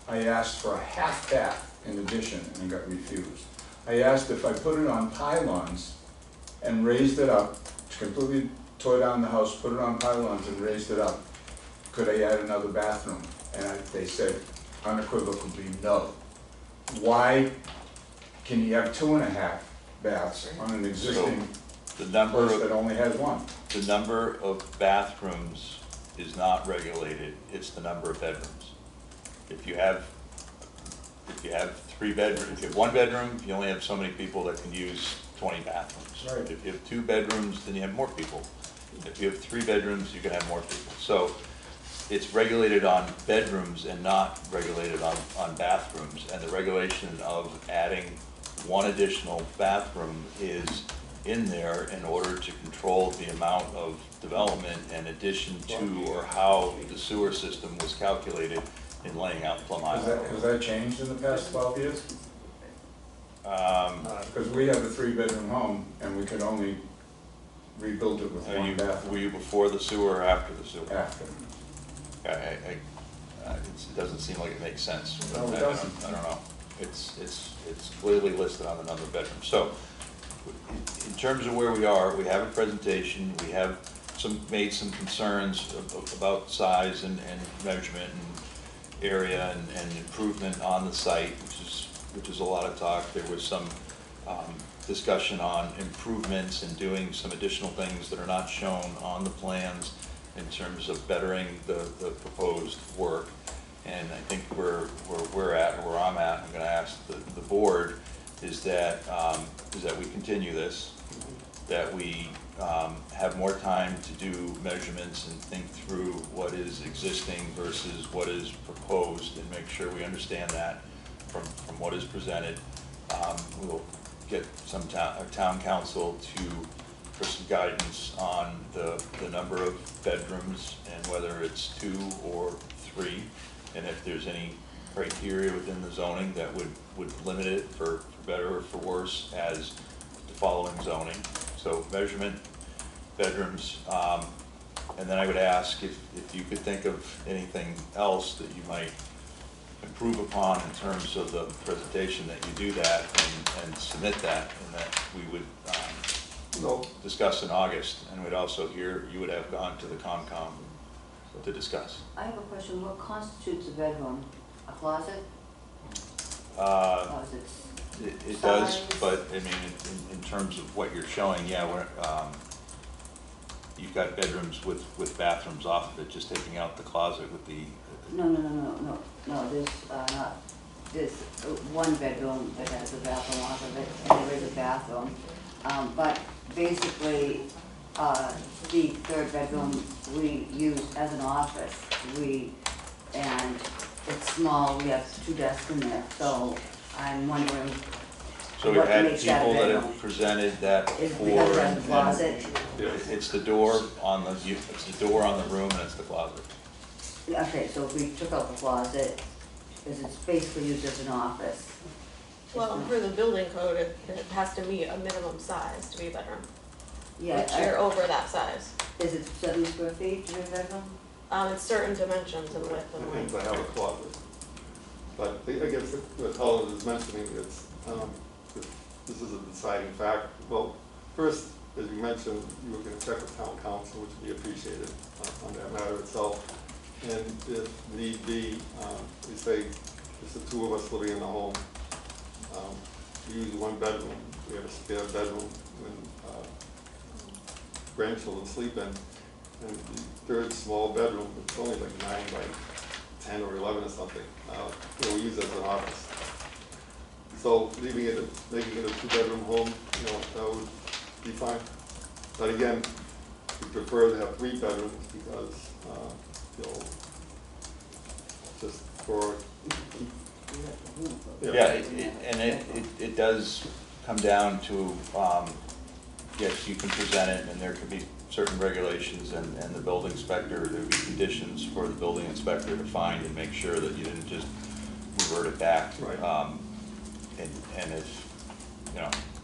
I asked for a half bath in addition and got refused. I asked if I put it on pylons and raised it up, completely tore down the house, put it on pylons and raised it up, could I add another bathroom? And they said, unequivocally no. Why can you have 2.5 baths on an existing The number place that of, only has one? the number of bathrooms is not regulated, it's the number of bedrooms. If you have 3 bedrooms, if you have 1 bedroom, you only have so many people that can use 20 bathrooms. Right. If you have 2 bedrooms, then you have more people. If you have 3 bedrooms, you can have more people. So it's regulated on bedrooms and not regulated on bathrooms. And the regulation of adding 1 additional bathroom is in there in order to control the amount of development and addition to, or how the sewer system was calculated in laying out Plum Island. Has that changed in the past 12 years? Because we have a 3-bedroom home and we could only rebuild it with 1 bathroom. Were you before the sewer or after the sewer? After. It doesn't seem like it makes sense. No, it I doesn't. don't know. It's clearly listed on the number of bedrooms. So, in terms of where we are, we have a presentation, we have made some concerns about size and measurement and area and improvement on the site, which is a lot of talk. There was some discussion on improvements and doing some additional things that are not shown on the plans in terms of bettering the proposed work. And I think where I'm at, I'm gonna ask the board, is that we continue this, that we have more time to do measurements and think through what is existing versus what is proposed, and make sure we understand that from what is presented. We'll get our town council for some guidance on the number of bedrooms and whether it's 2 or 3, and if there's any criteria within the zoning that would limit it for better or for worse as the following zoning. So measurement, bedrooms, and then I would ask if you could think of anything else that you might improve upon in terms of the presentation, that you do that and submit that, and that we would discuss in August. And we'd also hear, you would have gone to the COMCOM to discuss. I have a question. What constitutes a bedroom? A closet? It does, but I mean, in terms of what you're showing, yeah, you've got bedrooms with bathrooms off of it, just taking out the closet with the. No, there's 1 bedroom that has a bathroom off of it, and there is a bathroom. But basically, the 3rd bedroom we use as an office. And it's small, we have 2 desks in there, so I'm wondering So we've what had makes that a people that bedroom. have presented that Is it before. because it has a closet? It's the door on the room, and it's the closet. Okay, so if we took out the closet, because it's basically used as an office. Well, for the building code, it has to meet a minimum size to be a bedroom. Yeah, Which you're over that size. Is it 70 square feet to be a bedroom? It's certain dimensions and width and I think length. I have a closet. But I guess what Helen is mentioning is, this is a deciding factor. Well, first, as you mentioned, you were gonna check with town council, which would be appreciated on that matter itself. And if need be, we say, it's the 2 of us living in the home, we use 1 bedroom, we have a spare bedroom when grandchildren sleep in. And the 3rd small bedroom, it's only like 9 by 10 or 11 or something, we use it as an office. So making it a 2-bedroom home, that would be fine. But again, we prefer to have 3 bedrooms because, just for. Yeah, it does come down to, yes, you can present it, and there could be certain regulations, and the building inspector, there would be conditions for the building inspector to find and make sure that you didn't just revert it back. Right. And if,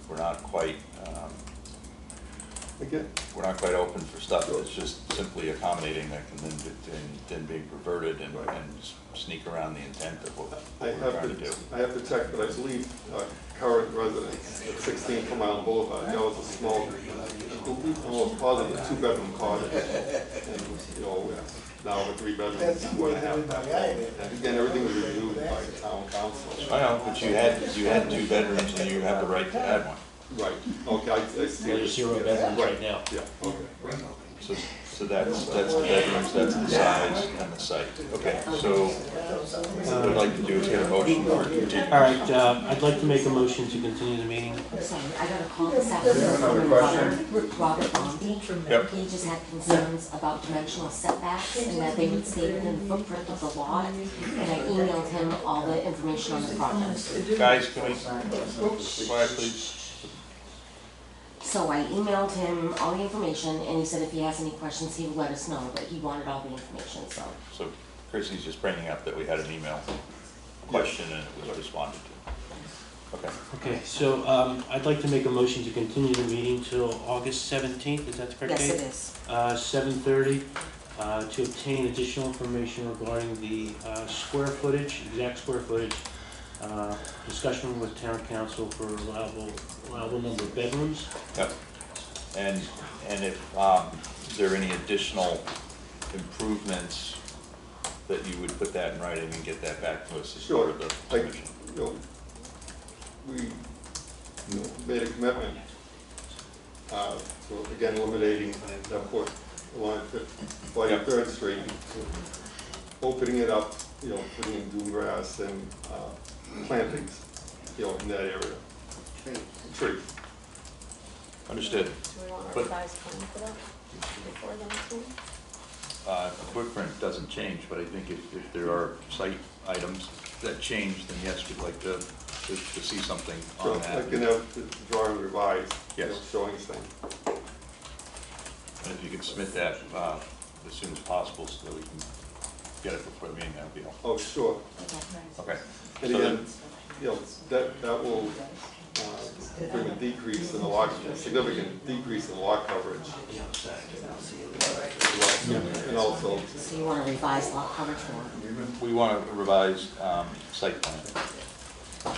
we're not quite, we're not quite open for stuff that's just simply accommodating that can then be reverted and sneak around the intent of what we're trying to do. I have to check, but I believe current residence at 16 Plum Island Boulevard, that was a small, almost positive 2-bedroom cottage. And, now the 3 bedrooms, That's 2.5 baths. And again, everything was reviewed by the town council. I know, but you had 2 bedrooms and you have the right to add one. Right, okay, I see. There's 0 bedrooms right now. Yeah, okay. So that's the bedrooms, that's the size and the site. Okay, so what I'd like to do is get a motion for continuance. All right, I'd like to make a motion to continue the meeting. I'm sorry, I got a call this afternoon from Robert Bombi. Yep. He just had concerns about dimensional setbacks and that they would stay within the footprint of the lot. And I emailed him all the information on the project. Guys, can we, quiet please? So I emailed him all the information and he said if he has any questions, he would let us know, but he wanted all the information, so. So Chrissy's just bringing up that we had an email question and it was responded to. Okay. Okay, so I'd like to make a motion to continue the meeting till August 17th, is that the correct date? Yes, it is. 7:30, to obtain additional information regarding the square footage, exact square footage, discussion with town council for allowable number of bedrooms. Yep. And if there are any additional improvements, that you would put that in writing and get that back to us as part of the submission. We made a commitment to, again, eliminating that port along 43rd Street, opening it up, putting in dune grass and plantings, in that area. Trees. Understood. Do we want a But- revised plan for that before the next meeting? The footprint doesn't change, but I think if there are site items that change, then yes, we'd like to see something So on I that. can have the drawing revised, Yes. showing things. And if you could submit that as soon as possible so that we can get it before the meeting, that would be helpful. Oh, sure. Okay. And So again, that will bring a decrease in the lot, a significant decrease in lot coverage. And also, So you want a revised lot coverage form? We want a revised site plan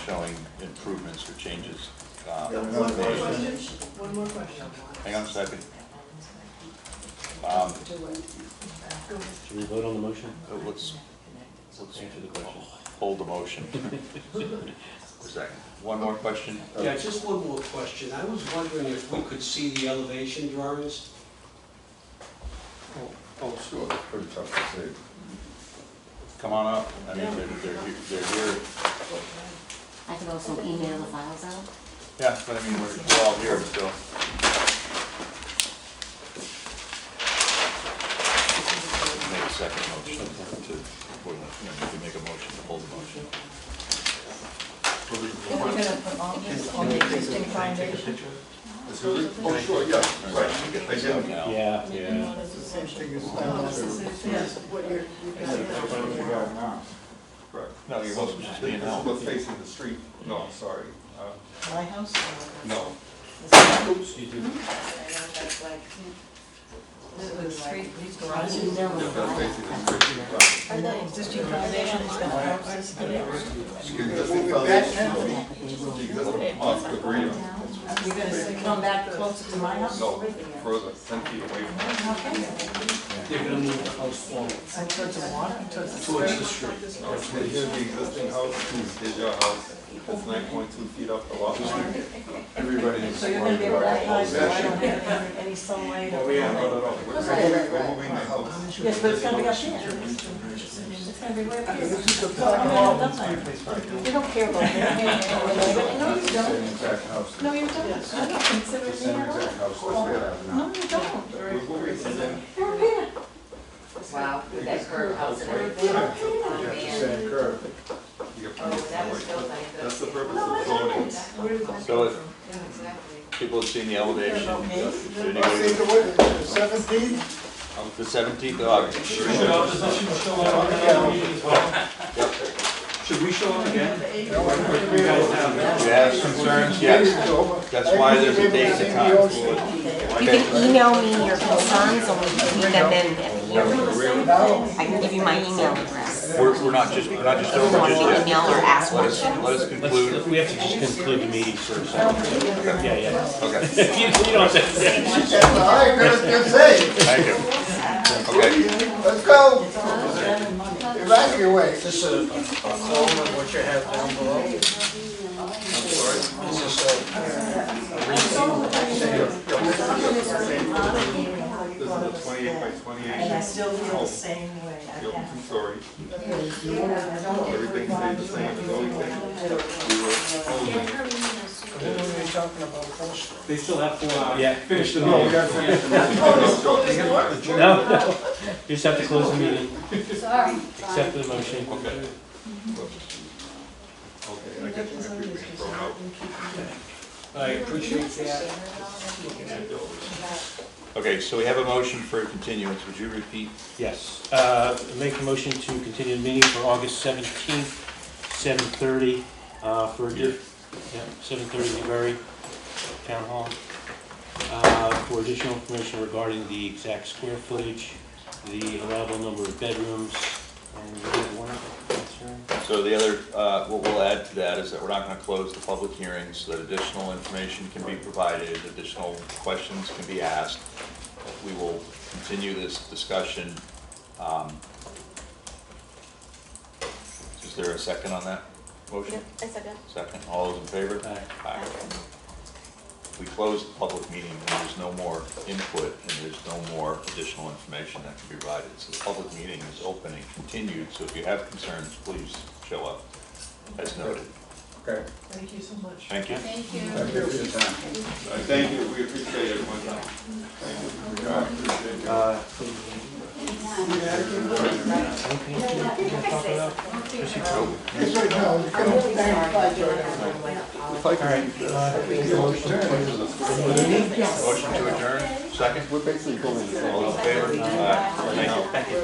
showing improvements or changes. One more question? One more question. Hang on a second. Should we vote on the motion? Let's answer the question. Hold the motion. A second. One more question? Yeah, just one more question. I was wondering if we could see the elevation drawings? oh, sure. Pretty tough to see. Come on up. I mean, they're here. I can also email the files out. Yeah, but I mean, we're all here still. Make a second motion to, you can make a motion to hold the motion. We're gonna put all this on the existing foundation. Oh, sure, yeah, right. Get this out now. Yeah. It's the same thing as what you're What you got now? Correct. No, your motion's just being held. What's facing the street? No, I'm sorry. My house? No. Oops, you do. The street, these I garages. emailed the That's files. facing the street. Are the existing foundation is gonna help us? The existing foundation, the existing off the green. You're gonna come back closer to my house? No, further, 10 feet away from it. Okay. They're gonna move the house forward And towards the water, towards the towards the street? street. No, here's the existing house, here's your house. It's 9.2 feet up the lot line. Everybody's. So you're gonna be able to high, so I don't have any sunlight or? We're moving the house. Yes, but it's gonna be up here. It's gonna be way up here. So I'm gonna have that. You don't care about that. No, you Same don't. exact house. No, you don't. I don't consider Same me at all. exact house as we have now. No, you don't. We're moving and then You're up here. Wow, that curve house and You got the same curve. you get that's the purpose of zoning. So if people have seen the elevation, should I anybody, think the 17? the 17th of August. Should we show up again? You have concerns? Yes. That's why there's a date and time. You can email me your concerns and we can read them in at the hearing. I can give you my email address. We're not just over Want just me to yet. email or ask Let questions? us conclude. We have to just conclude the meeting first. Yeah. Okay. You don't have to. All right, good say. Thank you. Okay, Let's go. You're riding your way. Is this a clone of what you have down below? I'm sorry, is this This is a 28 by 28. And I still feel the same way. I Built can't- 2 stories. I don't get Everything stayed the same. The only thing we were proposing. What were you talking about first? They still have 4 hours. Yeah. Finish the No, we meeting. gotta finish the meeting. No, no, you just have to close the meeting, Sorry. accept the motion. Okay. Okay, I get everything thrown out. I appreciate that. okay, so we have a motion for continuance. Would you repeat? Yes, make a motion to continue the meeting for August 17th, 7:30, for, yeah, 7:30 Newbury Town Hall, for additional information regarding the exact square footage, the allowable number of bedrooms, and we have one other concern. So the other, what we'll add to that is that we're not going to close the public hearing so that additional information can be provided, additional questions can be asked. We will continue this discussion. Is there a second on that motion? Yep, I second. Second, all those in favor? Aye. We close the public meeting when there's no more input and there's no more additional information that can be provided. So the public meeting is open and continued, so if you have concerns, please show up, as noted. Okay, Thank you so much. Thank you. Thank you. thank you for your time. Thank you, we appreciate everyone's time. We all appreciate it. Yes, right now, you can thank If I can, Motion to adjourn, second? we're basically going to. All those in favor? Thank you.